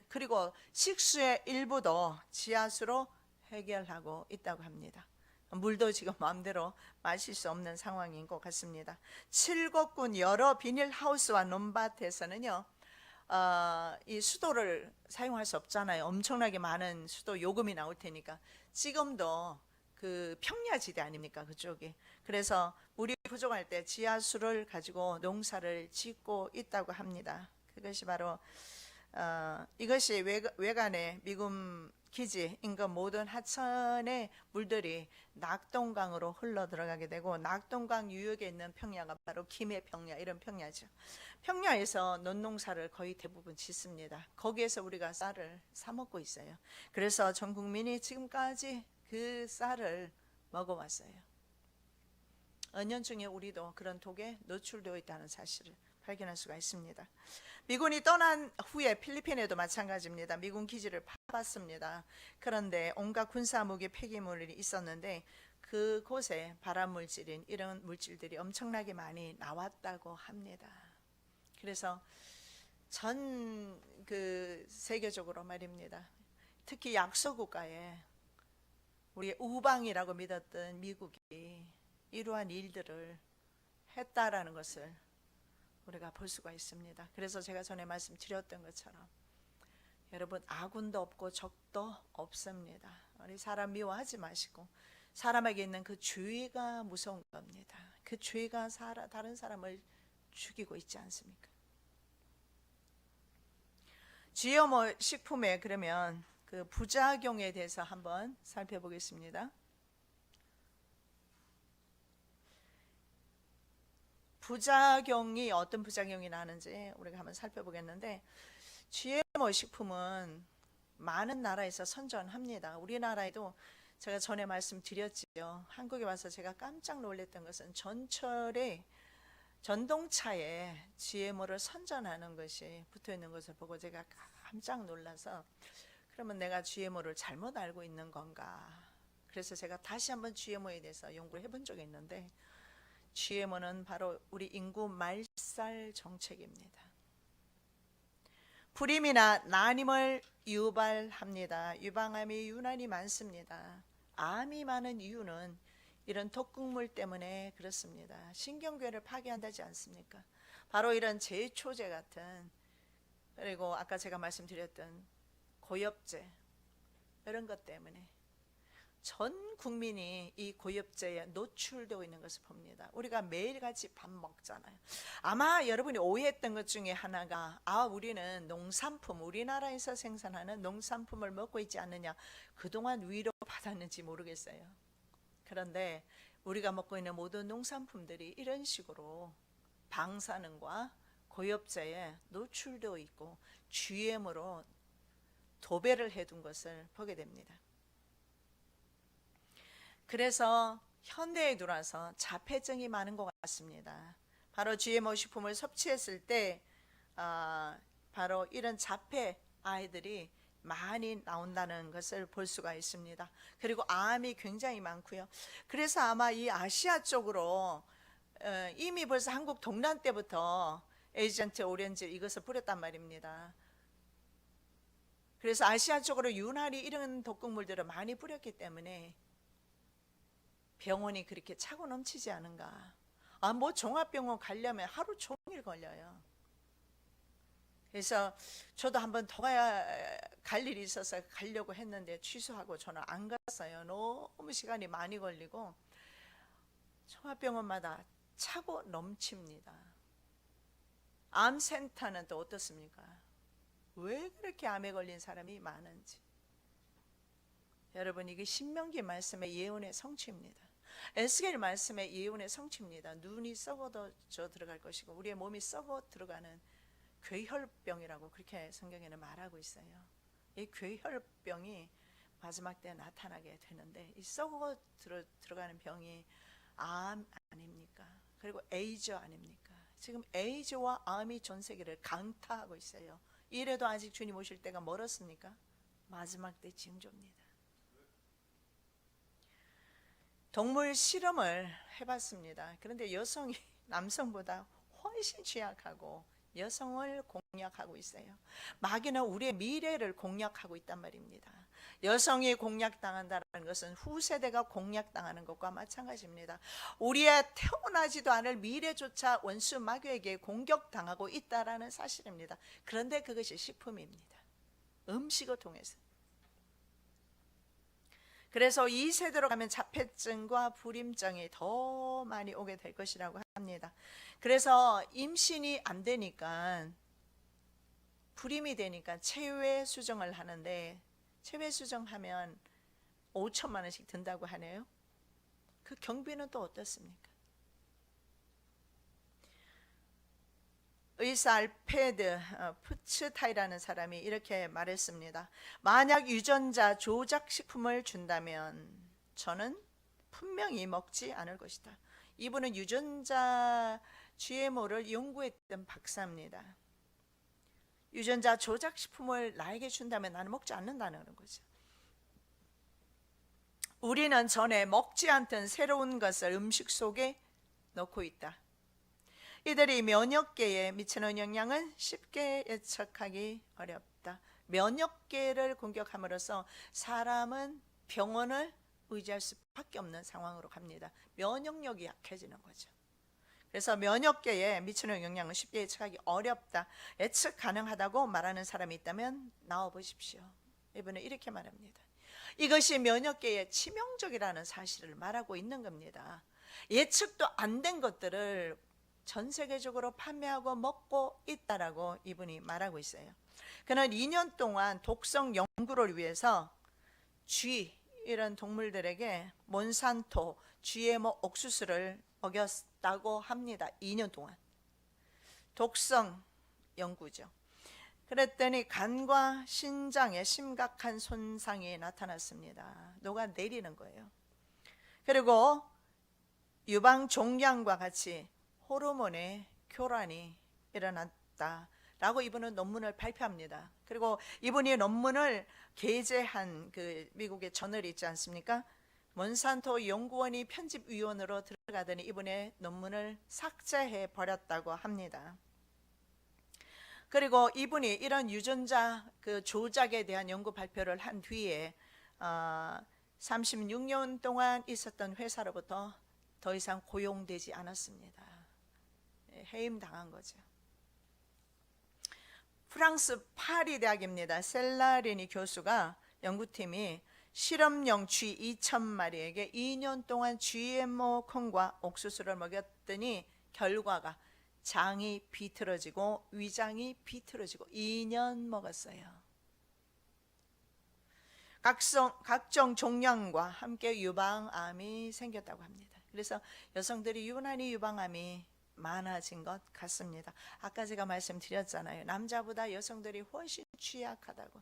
그리고 식수의 일부도 지하수로 해결하고 있다고 합니다. 물도 지금 마음대로 마실 수 없는 상황인 것 같습니다. 칠곡군 여러 비닐하우스와 논밭에서는요, 이 수도를 사용할 수 없잖아요. 엄청나게 많은 수도 요금이 나올 테니까. 지금도 그 평야지대 아닙니까, 그쪽이. 그래서 물이 부족할 때 지하수를 가지고 농사를 짓고 있다고 합니다. 그것이 바로 이것이 외관의 미군 기지 인근 모든 하천의 물들이 낙동강으로 흘러 들어가게 되고, 낙동강 유역에 있는 평야가 바로 김해 평야, 이런 평야죠. 평야에서 논농사를 거의 대부분 짓습니다. 거기에서 우리가 쌀을 사 먹고 있어요. 그래서 전 국민이 지금까지 그 쌀을 먹어왔어요. 은연중에 우리도 그런 독에 노출되어 있다는 사실을 발견할 수가 있습니다. 미군이 떠난 후에 필리핀에도 마찬가지입니다. 미군 기지를 파봤습니다. 그런데 온갖 군사무기 폐기물이 있었는데 그곳에 발암물질인 이런 물질들이 엄청나게 많이 나왔다고 합니다. 그래서 전 세계적으로 말입니다. 특히 약소국가에 우리의 우방이라고 믿었던 미국이 이러한 일들을 했다라는 것을 우리가 볼 수가 있습니다. 그래서 제가 전에 말씀드렸던 것처럼 여러분, 아군도 없고 적도 없습니다. 우리 사람 미워하지 마시고, 사람에게 있는 그 죄가 무서운 겁니다. 그 죄가 다른 사람을 죽이고 있지 않습니까? GMO 식품에 그러면 그 부작용에 대해서 한번 살펴보겠습니다. 부작용이 어떤 부작용이 나는지 우리가 한번 살펴보겠는데, GMO 식품은 많은 나라에서 선전합니다. 우리나라에도 제가 전에 말씀드렸지요. 한국에 와서 제가 깜짝 놀랐던 것은 전동차에 GMO를 선전하는 것이 붙어 있는 것을 보고 제가 깜짝 놀라서, 그러면 내가 GMO를 잘못 알고 있는 건가? 그래서 제가 다시 한번 GMO에 대해서 연구를 해본 적이 있는데, GMO는 바로 우리 인구 말살 정책입니다. 불임이나 난임을 유발합니다. 유방암이 유난히 많습니다. 암이 많은 이유는 이런 독극물 때문에 그렇습니다. 신경계를 파괴한다지 않습니까? 바로 이런 제초제 같은, 그리고 아까 제가 말씀드렸던 고엽제, 이런 것 때문에 전 국민이 이 고엽제에 노출되어 있는 것을 봅니다. 우리가 매일같이 밥 먹잖아요. 아마 여러분이 오해했던 것 중에 하나가, 우리는 농산품, 우리나라에서 생산하는 농산품을 먹고 있지 않느냐, 그동안 위로 받았는지 모르겠어요. 그런데 우리가 먹고 있는 모든 농산품들이 이런 식으로 방사능과 고엽제에 노출되어 있고 GM으로 도배를 해둔 것을 보게 됩니다. 그래서 현대에 들어와서 자폐증이 많은 것 같습니다. 바로 GMO 식품을 섭취했을 때 바로 이런 자폐 아이들이 많이 나온다는 것을 볼 수가 있습니다. 그리고 암이 굉장히 많고요. 그래서 아마 이 아시아 쪽으로 이미 벌써 한국 동란 때부터 에이전트 오렌지 이것을 뿌렸단 말입니다. 그래서 아시아 쪽으로 유난히 이런 독극물들을 많이 뿌렸기 때문에 병원이 그렇게 차고 넘치지 않은가. 뭐 종합병원 가려면 하루 종일 걸려요. 그래서 저도 한번 더 갈 일이 있어서 가려고 했는데 취소하고 저는 안 갔어요. 너무 시간이 많이 걸리고 종합병원마다 차고 넘칩니다. 암센터는 또 어떻습니까? 왜 그렇게 암에 걸린 사람이 많은지. 여러분, 이게 신명기 말씀의 예언의 성취입니다. 에스겔 말씀의 예언의 성취입니다. 눈이 썩어져 들어갈 것이고 우리의 몸이 썩어 들어가는 괴혈병이라고 그렇게 성경에는 말하고 있어요. 이 괴혈병이 마지막 때 나타나게 되는데, 이 썩어 들어가는 병이 암 아닙니까? 그리고 에이즈 아닙니까? 지금 에이즈와 암이 전 세계를 강타하고 있어요. 이래도 아직 주님 오실 때가 멀었습니까? 마지막 때 징조입니다. 동물 실험을 해봤습니다. 그런데 여성이 남성보다 훨씬 취약하고 여성을 공략하고 있어요. 마귀는 우리의 미래를 공략하고 있단 말입니다. 여성이 공략당한다는 것은 후세대가 공략당하는 것과 마찬가지입니다. 우리의 태어나지도 않을 미래조차 원수 마귀에게 공격당하고 있다는 사실입니다. 그런데 그것이 식품입니다. 음식을 통해서. 그래서 이 세대로 가면 자폐증과 불임증이 더 많이 오게 될 것이라고 합니다. 그래서 임신이 안 되니까, 불임이 되니까 체외 수정을 하는데, 체외 수정하면 5천만 원씩 든다고 하네요. 그 경비는 또 어떻습니까? 의사 알페드 푸츠타이라는 사람이 이렇게 말했습니다. 만약 유전자 조작 식품을 준다면 저는 분명히 먹지 않을 것이다. 이분은 유전자 GMO를 연구했던 박사입니다. 유전자 조작 식품을 나에게 준다면 나는 먹지 않는다는 거죠. 우리는 전에 먹지 않던 새로운 것을 음식 속에 넣고 있다. 이들이 면역계에 미치는 영향은 쉽게 예측하기 어렵다. 면역계를 공격함으로써 사람은 병원을 의지할 수밖에 없는 상황으로 갑니다. 면역력이 약해지는 거죠. 그래서 면역계에 미치는 영향은 쉽게 예측하기 어렵다. 예측 가능하다고 말하는 사람이 있다면 나와보십시오. 이분은 이렇게 말합니다. 이것이 면역계에 치명적이라는 사실을 말하고 있는 겁니다. 예측도 안 된 것들을 전 세계적으로 판매하고 먹고 있다라고 이분이 말하고 있어요. 그는 2년 동안 독성 연구를 위해서 쥐, 이런 동물들에게 몬산토 GMO 옥수수를 먹였다고 합니다. 2년 동안. 독성 연구죠. 그랬더니 간과 신장에 심각한 손상이 나타났습니다. 녹아내리는 거예요. 그리고 유방 종양과 같이 호르몬의 교란이 일어났다라고 이분은 논문을 발표합니다. 그리고 이분이 논문을 게재한 그 미국의 저널이 있지 않습니까? 몬산토 연구원이 편집위원으로 들어가더니 이분의 논문을 삭제해 버렸다고 합니다. 그리고 이분이 이런 유전자 그 조작에 대한 연구 발표를 한 뒤에 36년 동안 있었던 회사로부터 더 이상 고용되지 않았습니다. 해임당한 거죠. 프랑스 파리 대학입니다. 셀라리니 교수가 연구팀이 실험용 쥐 2,000마리에게 2년 동안 GMO 콩과 옥수수를 먹였더니 결과가 장이 비틀어지고 위장이 비틀어지고 2년 먹었어요. 각종 종양과 함께 유방암이 생겼다고 합니다. 그래서 여성들이 유난히 유방암이 많아진 것 같습니다. 아까 제가 말씀드렸잖아요. 남자보다 여성들이 훨씬 취약하다고.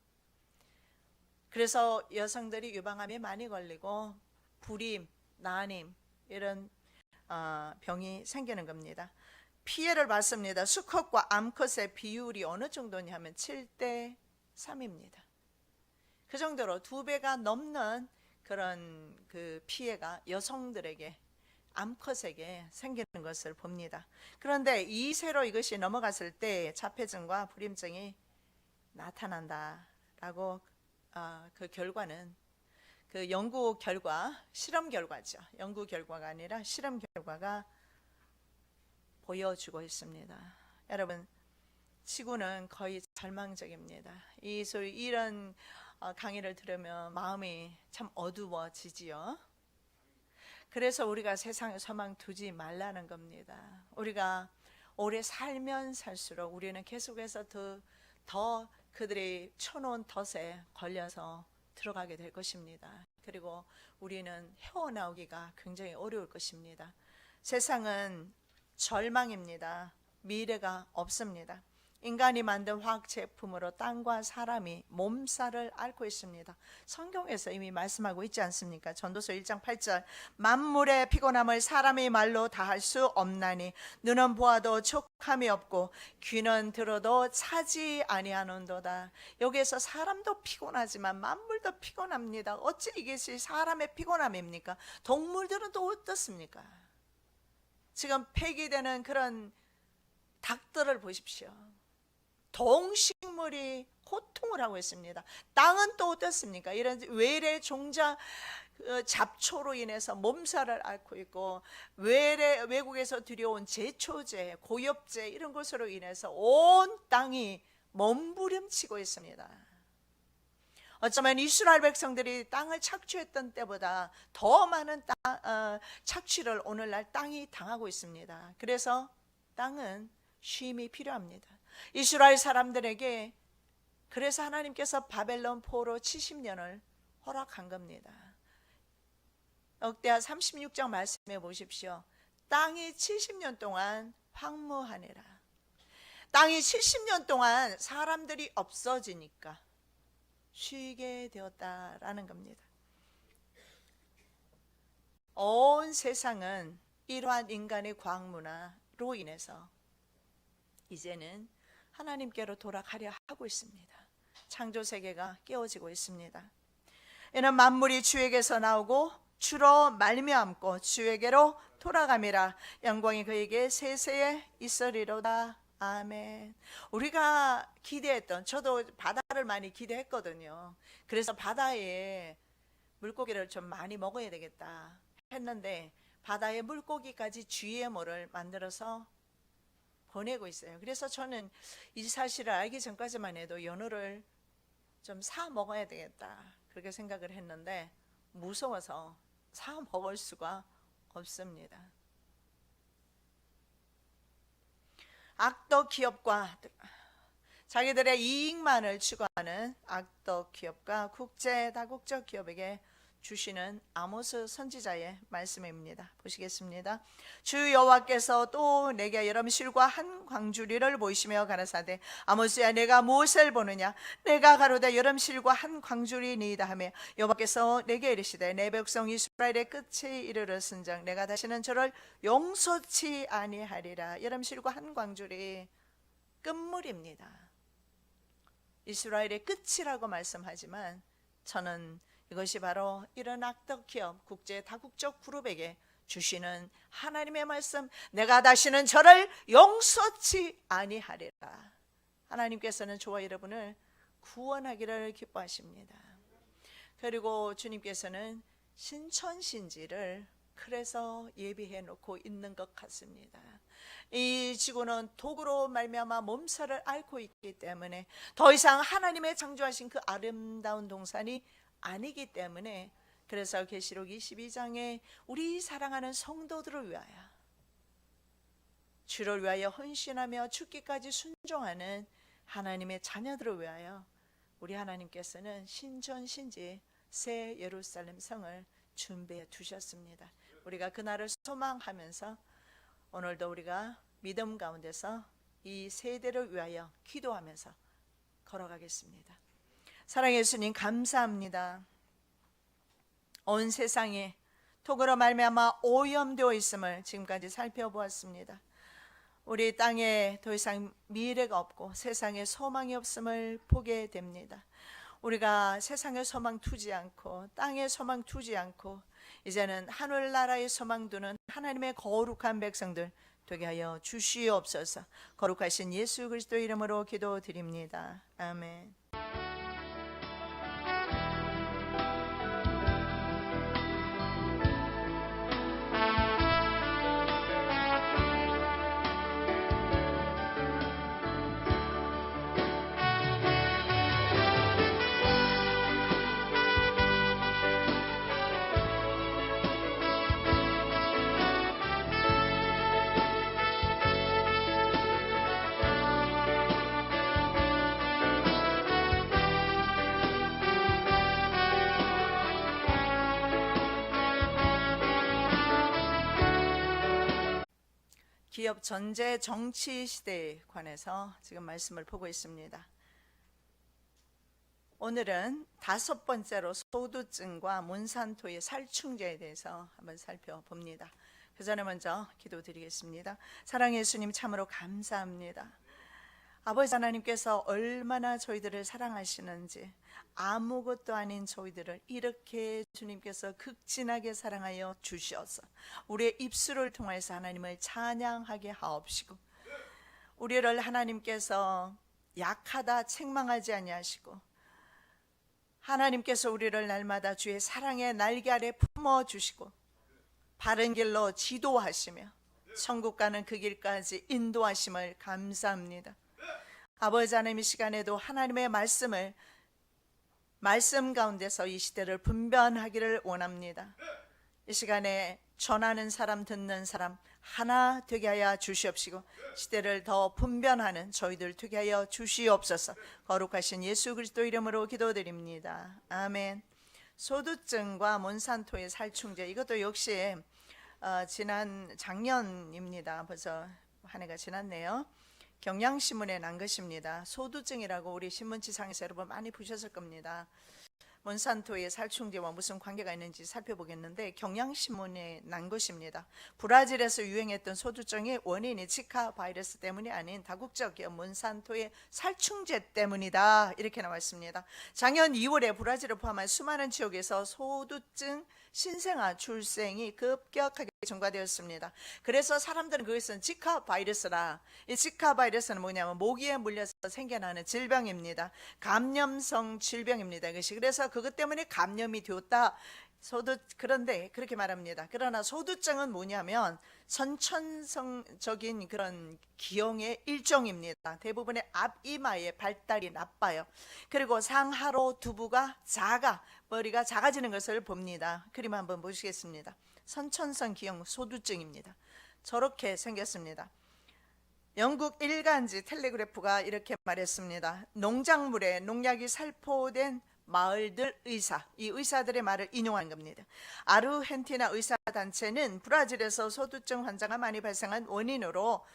그래서 여성들이 유방암에 많이 걸리고 불임, 난임 이런 병이 생기는 겁니다. 피해를 받습니다. 수컷과 암컷의 비율이 어느 정도냐면 7대 3입니다. 그 정도로 2배가 넘는 그런 그 피해가 여성들에게, 암컷에게 생기는 것을 봅니다. 그런데 2세로 이것이 넘어갔을 때 자폐증과 불임증이 나타난다라고 그 결과는 그 연구 결과, 실험 결과죠. 연구 결과가 아니라 실험 결과가 보여주고 있습니다. 여러분, 지구는 거의 절망적입니다. 이런 강의를 들으면 마음이 참 어두워지지요. 그래서 우리가 세상에 소망 두지 말라는 겁니다. 우리가 오래 살면 살수록 우리는 계속해서 더 그들이 쳐놓은 덫에 걸려서 들어가게 될 것입니다. 그리고 우리는 헤어나오기가 굉장히 어려울 것입니다. 세상은 절망입니다. 미래가 없습니다. 인간이 만든 화학 제품으로 땅과 사람이 몸살을 앓고 있습니다. 성경에서 이미 말씀하고 있지 않습니까? 전도서 1장 8절, 만물의 피곤함을 사람의 말로 다할 수 없나니 눈은 보아도 촉함이 없고 귀는 들어도 차지 아니하는도다. 여기에서 사람도 피곤하지만 만물도 피곤합니다. 어찌 이것이 사람의 피곤함입니까? 동물들은 또 어떻습니까? 지금 폐기되는 그런 닭들을 보십시오. 동식물이 고통을 하고 있습니다. 땅은 또 어떻습니까? 이런 외래 종자 잡초로 인해서 몸살을 앓고 있고, 외국에서 들여온 제초제, 고엽제 이런 것으로 인해서 온 땅이 몸부림치고 있습니다. 어쩌면 이스라엘 백성들이 땅을 착취했던 때보다 더 많은 착취를 오늘날 땅이 당하고 있습니다. 그래서 땅은 쉼이 필요합니다. 이스라엘 사람들에게 그래서 하나님께서 바벨론 포로 70년을 허락한 겁니다. 역대하 36장 말씀해 보십시오. 땅이 70년 동안 황무하니라. 땅이 70년 동안 사람들이 없어지니까 쉬게 되었다라는 겁니다. 온 세상은 이러한 인간의 광문화로 인해서 이제는 하나님께로 돌아가려 하고 있습니다. 창조 세계가 깨어지고 있습니다. 이는 만물이 주에게서 나오고 주로 말미암고 주에게로 돌아감이라. 영광이 그에게 세세에 있으리로다. 아멘. 우리가 기대했던, 저도 바다를 많이 기대했거든요. 그래서 바다에 물고기를 좀 많이 먹어야 되겠다 했는데 바다에 물고기까지 GMO를 만들어서 보내고 있어요. 그래서 저는 이 사실을 알기 전까지만 해도 연어를 좀 사 먹어야 되겠다 그렇게 생각을 했는데 무서워서 사 먹을 수가 없습니다. 악덕 기업과 자기들의 이익만을 추구하는 악덕 기업과 국제 다국적 기업에게 주시는 아모스 선지자의 말씀입니다. 보시겠습니다. 주 여호와께서 또 내게 여름 실과 한 광주리를 보이시며 가라사대, 아모스야, 내가 무엇을 보느냐? 내가 가로되 여름 실과 한 광주리니이다 하며, 여호와께서 내게 이르시되, 내 백성 이스라엘의 끝에 이르렀은즉 내가 다시는 저를 용서치 아니하리라. 여름 실과 한 광주리, 끝물입니다. 이스라엘의 끝이라고 말씀하지만 저는 이것이 바로 이런 악덕 기업, 국제 다국적 그룹에게 주시는 하나님의 말씀, 내가 다시는 저를 용서치 아니하리라. 하나님께서는 저와 여러분을 구원하기를 기뻐하십니다. 그리고 주님께서는 신천신지를 그래서 예비해 놓고 있는 것 같습니다. 이 지구는 독으로 말미암아 몸살을 앓고 있기 때문에 더 이상 하나님의 창조하신 그 아름다운 동산이 아니기 때문에, 그래서 계시록 22장에 우리 사랑하는 성도들을 위하여, 주를 위하여 헌신하며 죽기까지 순종하는 하나님의 자녀들을 위하여 우리 하나님께서는 신천신지 새 예루살렘 성을 준비해 두셨습니다. 우리가 그날을 소망하면서 오늘도 우리가 믿음 가운데서 이 세대를 위하여 기도하면서 걸어가겠습니다. 사랑의 예수님, 감사합니다. 온 세상이 토그로 말미암아 오염되어 있음을 지금까지 살펴보았습니다. 우리 땅에 더 이상 미래가 없고 세상에 소망이 없음을 보게 됩니다. 우리가 세상에 소망 두지 않고 땅에 소망 두지 않고 이제는 하늘나라에 소망 두는 하나님의 거룩한 백성들 되게 하여 주시옵소서. 거룩하신 예수 그리스도 이름으로 기도드립니다. 아멘. 기업 전제 정치 시대에 관해서 지금 말씀을 보고 있습니다. 오늘은 5번째로 소두증과 몬산토의 살충제에 대해서 한번 살펴봅니다. 그 전에 먼저 기도드리겠습니다. 사랑의 예수님, 참으로 감사합니다. 아버지 하나님께서 얼마나 저희들을 사랑하시는지, 아무것도 아닌 저희들을 이렇게 주님께서 극진하게 사랑하여 주셔서 우리의 입술을 통해서 하나님을 찬양하게 하옵시고, 우리를 하나님께서 약하다 책망하지 아니하시고, 하나님께서 우리를 날마다 주의 사랑의 날개 아래 품어주시고 바른 길로 지도하시며 천국 가는 그 길까지 인도하심을 감사합니다. 아버지 하나님, 이 시간에도 하나님의 말씀 가운데서 이 시대를 분별하기를 원합니다. 이 시간에 전하는 사람, 듣는 사람 하나 되게 하여 주시옵시고 시대를 더 분별하는 저희들 되게 하여 주시옵소서. 거룩하신 예수 그리스도 이름으로 기도드립니다. 아멘. 소두증과 몬산토의 살충제, 이것도 역시 지난 작년입니다. 벌써 한 해가 지났네요. 경향신문에 난 것입니다. 소두증이라고 우리 신문지상에서 여러분 많이 보셨을 겁니다. 몬산토의 살충제와 무슨 관계가 있는지 살펴보겠는데, 경향신문에 난 것입니다. 브라질에서 유행했던 소두증의 원인이 지카 바이러스 때문이 아닌 다국적 기업 몬산토의 살충제 때문이다, 이렇게 나와 있습니다. 작년 2월에 브라질을 포함한 수많은 지역에서 소두증 신생아 출생이 급격하게 증가되었습니다. 그래서 사람들은 그것은 지카 바이러스라, 이 지카 바이러스는 뭐냐면 모기에 물려서 생겨나는 질병입니다. 감염성 질병입니다. 이것이. 그래서 그것 때문에 감염이 되었다. 그런데 그렇게 말합니다. 그러나 소두증은 뭐냐면 선천성적인 그런 기형의 일종입니다. 대부분의 앞이마의 발달이 나빠요. 그리고 상하로 두부가 머리가 작아지는 것을 봅니다. 그림 한번 보시겠습니다. 선천성 기형 소두증입니다. 저렇게 생겼습니다. 영국 일간지 텔레그래프가 이렇게 말했습니다. 농작물에 농약이 살포된 마을들 의사, 이 의사들의 말을 인용한 겁니다. 아르헨티나 의사단체는 브라질에서 소두증 환자가 많이 발생한 원인으로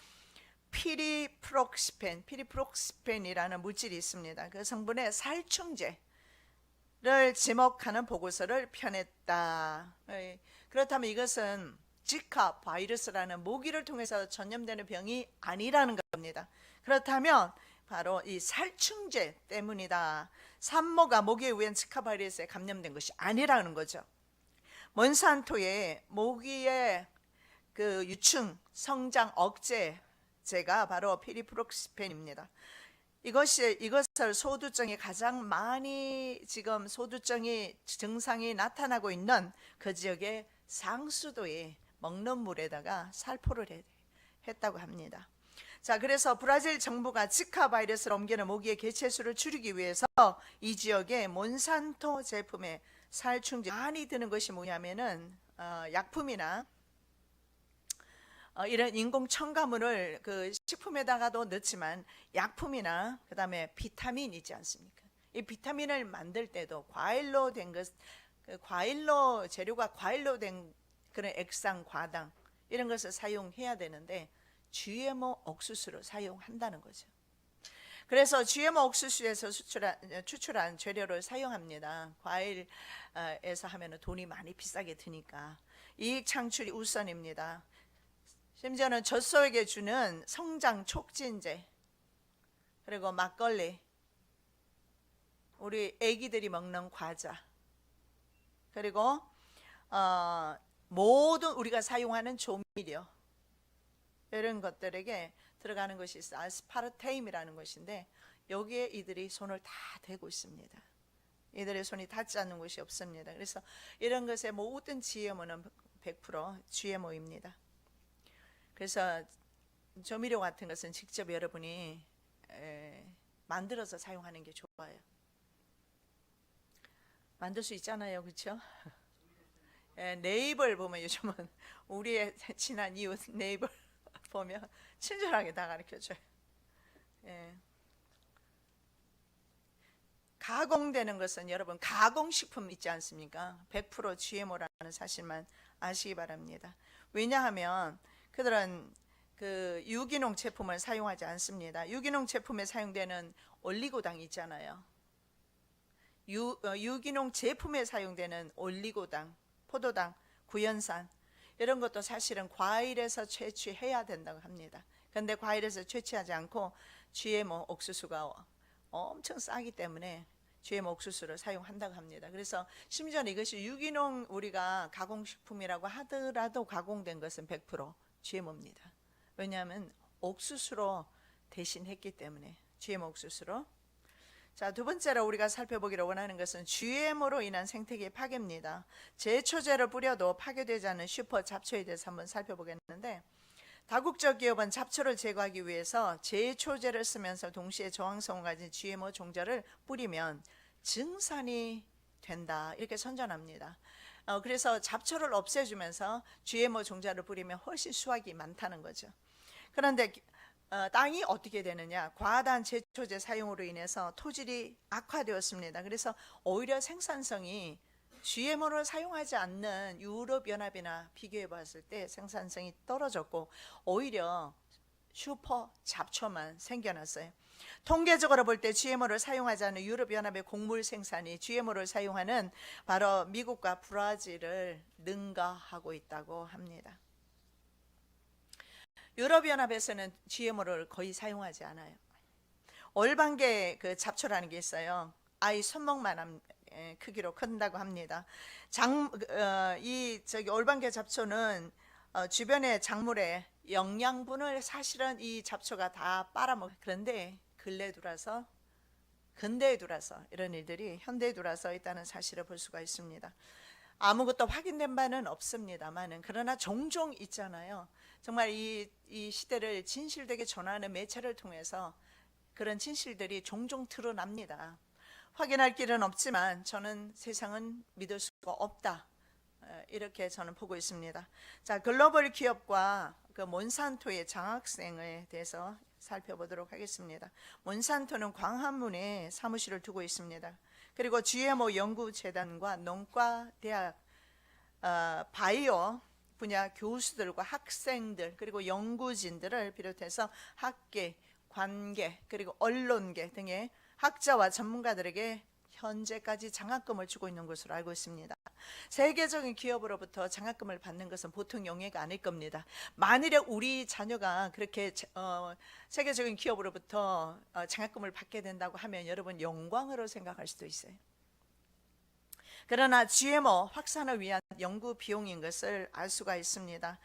피리프록시펜이라는 물질이 있습니다. 그 성분의 살충제를 지목하는 보고서를 펴냈다. 그렇다면 이것은 지카 바이러스라는 모기를 통해서 전염되는 병이 아니라는 겁니다. 그렇다면 바로 이 살충제 때문이다. 산모가 모기에 의한 지카 바이러스에 감염된 것이 아니라는 거죠. 몬산토의 모기의 그 유충 성장 억제제가 바로 피리프록시펜입니다. 이것을 소두증이 가장 많이 지금 소두증이 증상이 나타나고 있는 그 지역의 상수도에 먹는 물에다가 살포를 했다고 합니다. 자, 그래서 브라질 정부가 지카 바이러스를 옮기는 모기의 개체수를 줄이기 위해서 이 지역에 몬산토 제품에 살충제 많이 드는 것이 뭐냐면은 약품이나 이런 인공 첨가물을 그 식품에다가도 넣지만 약품이나 그다음에 비타민 있지 않습니까? 이 비타민을 만들 때도 과일로 된 것, 과일로 재료가 과일로 된 그런 액상, 과당 이런 것을 사용해야 되는데 GMO 옥수수를 사용한다는 거죠. 그래서 GMO 옥수수에서 추출한 재료를 사용합니다. 과일에서 하면 돈이 많이 비싸게 드니까 이익 창출이 우선입니다. 심지어는 젖소에게 주는 성장 촉진제, 그리고 막걸리, 우리 애기들이 먹는 과자, 그리고 모든 우리가 사용하는 조미료 이런 것들에게 들어가는 것이 있어. 아스파르테임이라는 것인데 여기에 이들이 손을 다 대고 있습니다. 이들의 손이 닿지 않는 곳이 없습니다. 그래서 이런 것의 모든 GMO는 100% GMO입니다. 그래서 조미료 같은 것은 직접 여러분이 만들어서 사용하는 게 좋아요. 만들 수 있잖아요, 그렇죠? 네이버를 보면 요즘은 우리의 친한 이웃 네이버 보면 친절하게 다 가르쳐줘요. 가공되는 것은 여러분 가공식품 있지 않습니까? 100% GMO라는 사실만 아시기 바랍니다. 왜냐하면 그들은 그 유기농 제품을 사용하지 않습니다. 유기농 제품에 사용되는 올리고당이 있잖아요. 유기농 제품에 사용되는 올리고당, 포도당, 구연산 이런 것도 사실은 과일에서 채취해야 된다고 합니다. 그런데 과일에서 채취하지 않고 GMO 옥수수가 엄청 싸기 때문에 GMO 옥수수를 사용한다고 합니다. 그래서 심지어 이것이 유기농 우리가 가공식품이라고 하더라도 가공된 것은 100% GMO입니다. 왜냐하면 옥수수로 대신했기 때문에 GMO 옥수수로. 자, 두 번째로 우리가 살펴보기를 원하는 것은 GMO로 인한 생태계 파괴입니다. 제초제를 뿌려도 파괴되지 않는 슈퍼 잡초에 대해서 한번 살펴보겠는데, 다국적 기업은 잡초를 제거하기 위해서 제초제를 쓰면서 동시에 저항성을 가진 GMO 종자를 뿌리면 증산이 된다 이렇게 선전합니다. 그래서 잡초를 없애주면서 GMO 종자를 뿌리면 훨씬 수확이 많다는 거죠. 그런데 땅이 어떻게 되느냐? 과다한 제초제 사용으로 인해서 토질이 악화되었습니다. 그래서 오히려 생산성이 GMO를 사용하지 않는 유럽연합이나 비교해 봤을 때 생산성이 떨어졌고 오히려 슈퍼 잡초만 생겨났어요. 통계적으로 볼 때 GMO를 사용하지 않는 유럽연합의 곡물 생산이 GMO를 사용하는 바로 미국과 브라질을 능가하고 있다고 합니다. 유럽연합에서는 GMO를 거의 사용하지 않아요. 올방개 그 잡초라는 게 있어요. 아이 손목만한 크기로 큰다고 합니다. 올방개 잡초는 주변의 작물의 영양분을 사실은 이 잡초가 다 빨아먹어요. 그런데 근대에 들어서 이런 일들이 현대에 들어서 있다는 사실을 볼 수가 있습니다. 아무것도 확인된 바는 없습니다만은 그러나 종종 있잖아요. 정말 이 시대를 진실되게 전하는 매체를 통해서 그런 진실들이 종종 드러납니다. 확인할 길은 없지만 저는 세상은 믿을 수가 없다 이렇게 저는 보고 있습니다. 자, 글로벌 기업과 그 몬산토의 장학생에 대해서 살펴보도록 하겠습니다. 몬산토는 광화문에 사무실을 두고 있습니다. 그리고 GMO 연구재단과 농과대학 바이오 분야 교수들과 학생들 그리고 연구진들을 비롯해서 학계, 관계 그리고 언론계 등의 학자와 전문가들에게 현재까지 장학금을 주고 있는 것으로 알고 있습니다. 세계적인 기업으로부터 장학금을 받는 것은 보통 영예가 아닐 겁니다. 만일에 우리 자녀가 그렇게 세계적인 기업으로부터 장학금을 받게 된다고 하면 여러분 영광으로 생각할 수도 있어요. 그러나 GMO 확산을 위한 연구 비용인 것을 알 수가 있습니다.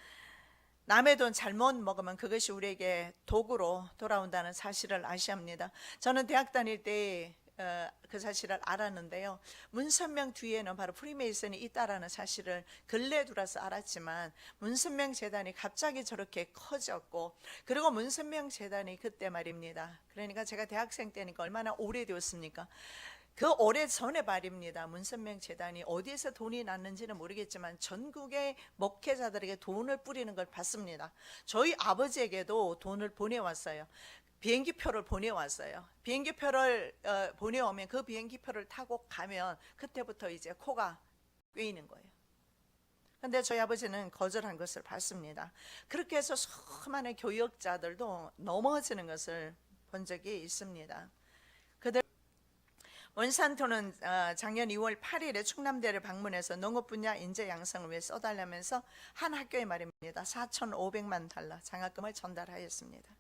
남의 돈 잘못 먹으면 그것이 우리에게 독으로 돌아온다는 사실을 아셔야 합니다. 저는 대학 다닐 때 그 사실을 알았는데요. 문선명 뒤에는 바로 프리메이슨이 있다라는 사실을 근래에 들어서 알았지만 문선명 재단이 갑자기 저렇게 커졌고 그리고 문선명 재단이 그때 말입니다. 그러니까 제가 대학생 때니까 얼마나 오래되었습니까? 그 오래 전에 말입니다. 문선명 재단이 어디에서 돈이 났는지는 모르겠지만 전국의 목회자들에게 돈을 뿌리는 걸 봤습니다. 저희 아버지에게도 돈을 보내왔어요. 비행기표를 보내왔어요. 비행기표를 보내오면 그 비행기표를 타고 가면 그때부터 이제 코가 꿰이는 거예요. 근데 저희 아버지는 거절한 것을 봤습니다. 그렇게 해서 수많은 교역자들도 넘어지는 것을 본 적이 있습니다. 몬산토는 작년 2월 8일에 충남대를 방문해서 농업 분야 인재 양성을 위해 써달라면서 한 학교에 말입니다. 4,500만 달러 장학금을 전달하였습니다.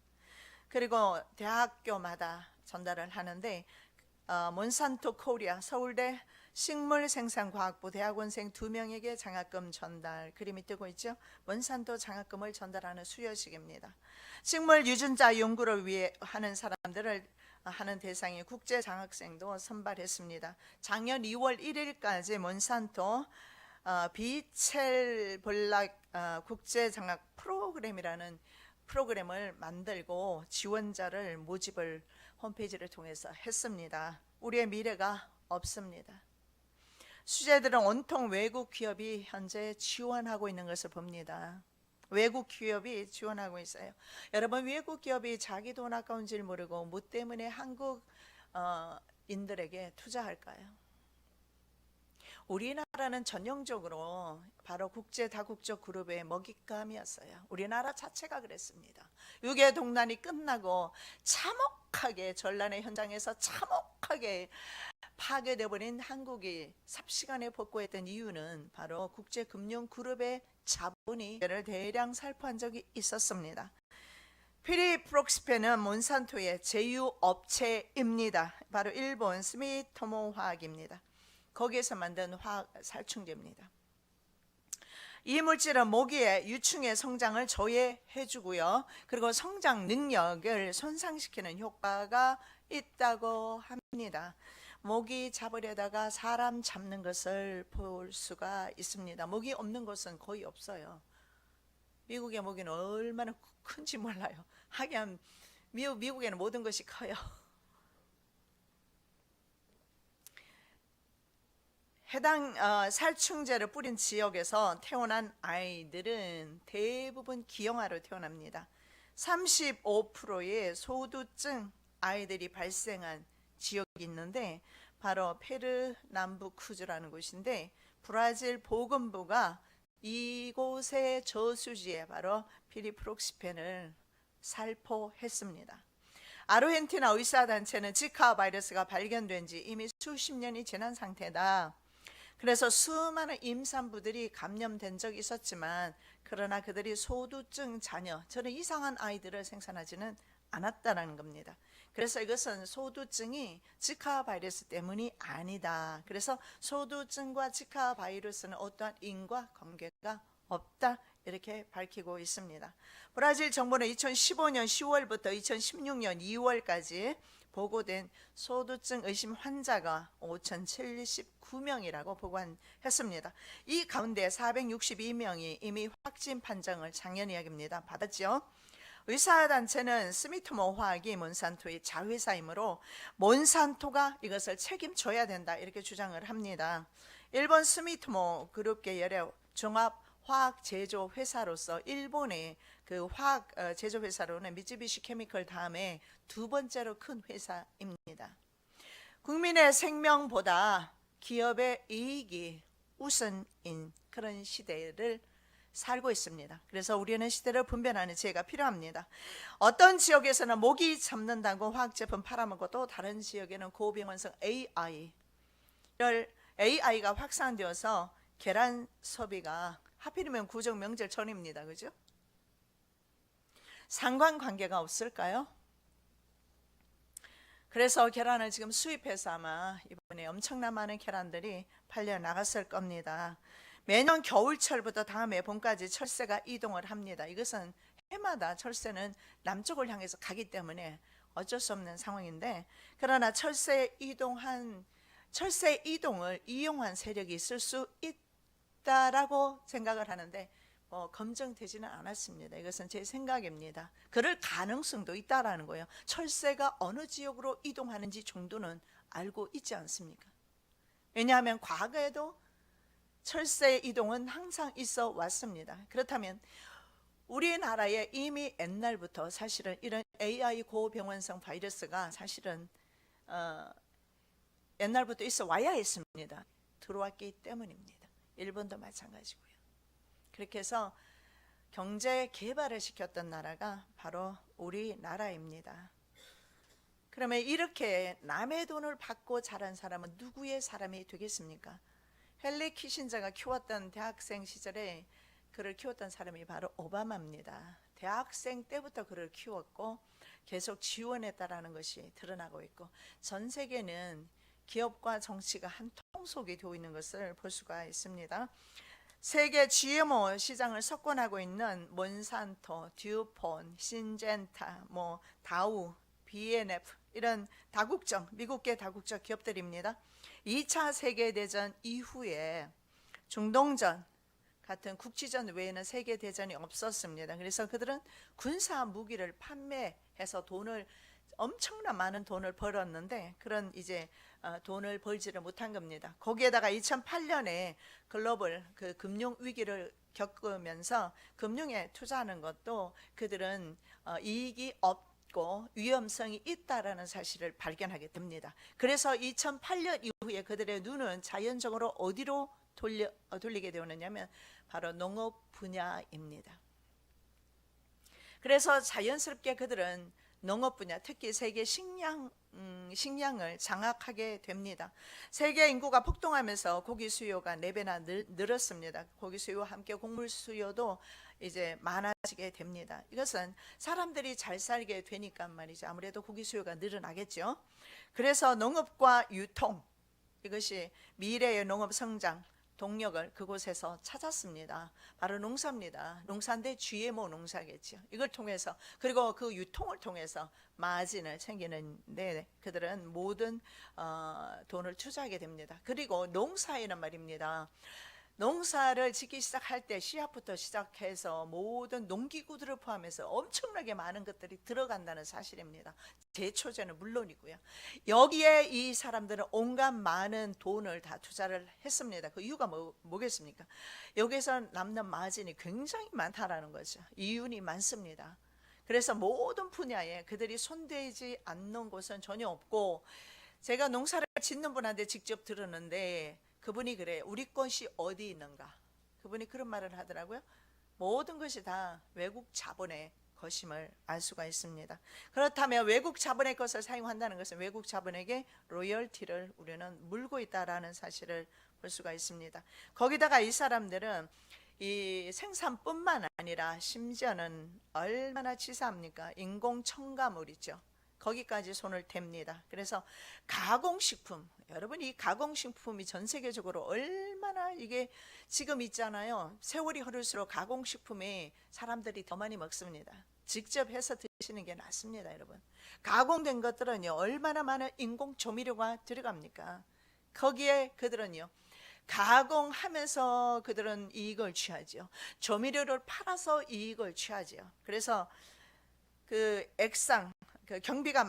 그리고 대학교마다 전달을 하는데 몬산토 코리아 서울대 식물생산과학부 대학원생 2명에게 장학금 전달, 그림이 뜨고 있죠. 몬산토 장학금을 전달하는 수여식입니다. 식물 유전자 연구를 위해 하는 사람들을 하는 대상의 국제 장학생도 선발했습니다. 작년 2월 1일까지 몬산토 비첼 볼락 국제 장학 프로그램이라는 프로그램을 만들고 지원자를 모집을 홈페이지를 통해서 했습니다. 우리의 미래가 없습니다. 수재들은 온통 외국 기업이 현재 지원하고 있는 것을 봅니다. 외국 기업이 지원하고 있어요. 여러분, 외국 기업이 자기 돈 아까운 줄 모르고 뭐 때문에 한국인들에게 투자할까요? 우리나라는 전형적으로 바로 국제 다국적 그룹의 먹잇감이었어요. 우리나라 자체가 그랬습니다. 유계동란이 끝나고 참혹하게 전란의 현장에서 참혹하게 파괴되어버린 한국이 삽시간에 복구했던 이유는 바로 국제금융그룹의 자본이 를 대량 살포한 적이 있었습니다. 피리프록시펜은 몬산토의 제휴업체입니다. 바로 일본 스미토모 화학입니다. 거기에서 만든 화학 살충제입니다. 이 물질은 모기의 유충의 성장을 저해해주고요. 그리고 성장 능력을 손상시키는 효과가 있다고 합니다. 모기 잡으려다가 사람 잡는 것을 볼 수가 있습니다. 모기 없는 곳은 거의 없어요. 미국의 모기는 얼마나 큰지 몰라요. 하긴 미국에는 모든 것이 커요. 해당 살충제를 뿌린 지역에서 태어난 아이들은 대부분 기형아로 태어납니다. 35%의 소두증 아이들이 발생한 지역이 있는데 바로 페르남부쿠즈라는 곳인데 브라질 보건부가 이곳의 저수지에 바로 피리프록시펜을 살포했습니다. 아르헨티나 의사단체는 지카 바이러스가 발견된 지 이미 수십 년이 지난 상태다. 그래서 수많은 임산부들이 감염된 적이 있었지만 그러나 그들이 소두증 자녀, 저는 이상한 아이들을 생산하지는 않았다는 겁니다. 그래서 이것은 소두증이 지카 바이러스 때문이 아니다. 그래서 소두증과 지카 바이러스는 어떠한 인과관계가 없다, 이렇게 밝히고 있습니다. 브라질 정부는 2015년 10월부터 2016년 2월까지 보고된 소두증 의심 환자가 5,079명이라고 보고했습니다. 이 가운데 462명이 이미 확진 판정을 작년 이야기입니다. 받았죠. 의사단체는 스미토모 화학이 몬산토의 자회사이므로 몬산토가 이것을 책임져야 된다, 이렇게 주장을 합니다. 일본 스미토모 그룹 계열의 종합 화학 제조 회사로서 일본의 그 화학 제조 회사로는 미쯔비시 케미컬 다음에 두 번째로 큰 회사입니다. 국민의 생명보다 기업의 이익이 우선인 그런 시대를 살고 있습니다. 그래서 우리는 시대를 분별하는 지혜가 필요합니다. 어떤 지역에서는 모기 잡는다고 화학제품 팔아먹어도 다른 지역에는 고병원성 AI가 확산되어서 계란 소비가 하필이면 구정 명절 전입니다. 그죠? 상관관계가 없을까요? 그래서 계란을 지금 수입해서 아마 이번에 엄청난 많은 계란들이 팔려 나갔을 겁니다. 매년 겨울철부터 다음해 봄까지 철새가 이동을 합니다. 이것은 해마다 철새는 남쪽을 향해서 가기 때문에 어쩔 수 없는 상황인데, 그러나 철새 이동을 이용한 세력이 있을 수 있다라고 생각을 하는데 검증되지는 않았습니다. 이것은 제 생각입니다. 그럴 가능성도 있다라는 거예요. 철새가 어느 지역으로 이동하는지 정도는 알고 있지 않습니까? 왜냐하면 과거에도 철새 이동은 항상 있어 왔습니다. 그렇다면 우리나라에 이미 옛날부터 사실은 이런 AI 고병원성 바이러스가 사실은 옛날부터 있어 와야 했습니다. 들어왔기 때문입니다. 일본도 마찬가지고요. 그렇게 해서 경제 개발을 시켰던 나라가 바로 우리나라입니다. 그러면 이렇게 남의 돈을 받고 자란 사람은 누구의 사람이 되겠습니까? 헨리 키신저가 키웠던 대학생 시절에 그를 키웠던 사람이 바로 오바마입니다. 대학생 때부터 그를 키웠고 계속 지원했다라는 것이 드러나고 있고, 전 세계는 기업과 정치가 한 통속이 되어 있는 것을 볼 수가 있습니다. 세계 GMO 시장을 석권하고 있는 몬산토, 듀폰, 신젠타, 다우, BNF 이런 다국적, 미국계 다국적 기업들입니다. 2차 세계대전 이후에 중동전 같은 국지전 외에는 세계대전이 없었습니다. 그래서 그들은 군사 무기를 판매해서 엄청난 많은 돈을 벌었는데, 그런 이제 돈을 벌지를 못한 겁니다. 거기에다가 2008년에 글로벌 금융 위기를 겪으면서 금융에 투자하는 것도 그들은 이익이 없고 위험성이 있다라는 사실을 발견하게 됩니다. 그래서 2008년 이후에 그들의 눈은 자연적으로 어디로 돌리게 되었느냐면 바로 농업 분야입니다. 그래서 자연스럽게 그들은 농업 분야, 특히 세계 식량을 장악하게 됩니다. 세계 인구가 폭등하면서 고기 수요가 4배나 늘었습니다. 고기 수요와 함께 곡물 수요도 이제 많아지게 됩니다. 이것은 사람들이 잘 살게 되니까 말이죠. 아무래도 고기 수요가 늘어나겠죠. 그래서 농업과 유통, 이것이 미래의 농업 성장 동력을 그곳에서 찾았습니다. 바로 농사입니다. 농사인데 GMO 농사겠죠. 이걸 통해서, 그리고 그 유통을 통해서 마진을 챙기는데 그들은 모든 돈을 투자하게 됩니다. 그리고 농사에는 말입니다, 농사를 짓기 시작할 때 씨앗부터 시작해서 모든 농기구들을 포함해서 엄청나게 많은 것들이 들어간다는 사실입니다. 제초제는 물론이고요. 여기에 이 사람들은 온갖 많은 돈을 다 투자를 했습니다. 그 이유가 뭐겠습니까? 여기서 남는 마진이 굉장히 많다라는 거죠. 이윤이 많습니다. 그래서 모든 분야에 그들이 손대지 않는 곳은 전혀 없고, 제가 농사를 짓는 분한테 직접 들었는데 그분이 그래요. 우리 것이 어디 있는가? 그분이 그런 말을 하더라고요. 모든 것이 다 외국 자본의 것임을 알 수가 있습니다. 그렇다면 외국 자본의 것을 사용한다는 것은 외국 자본에게 로열티를 우리는 물고 있다라는 사실을 볼 수가 있습니다. 거기다가 이 사람들은 이 생산뿐만 아니라 심지어는 얼마나 치사합니까? 인공 첨가물이죠. 거기까지 손을 댑니다. 그래서 가공식품, 여러분 이 가공식품이 전 세계적으로 얼마나, 이게 지금 있잖아요. 세월이 흐를수록 가공식품이 사람들이 더 많이 먹습니다. 직접 해서 드시는 게 낫습니다. 여러분, 가공된 것들은요 얼마나 많은 인공 조미료가 들어갑니까? 거기에 그들은요 가공하면서 그들은 이익을 취하죠. 조미료를 팔아서 이익을 취하죠. 그래서 그 액상, 그 경비가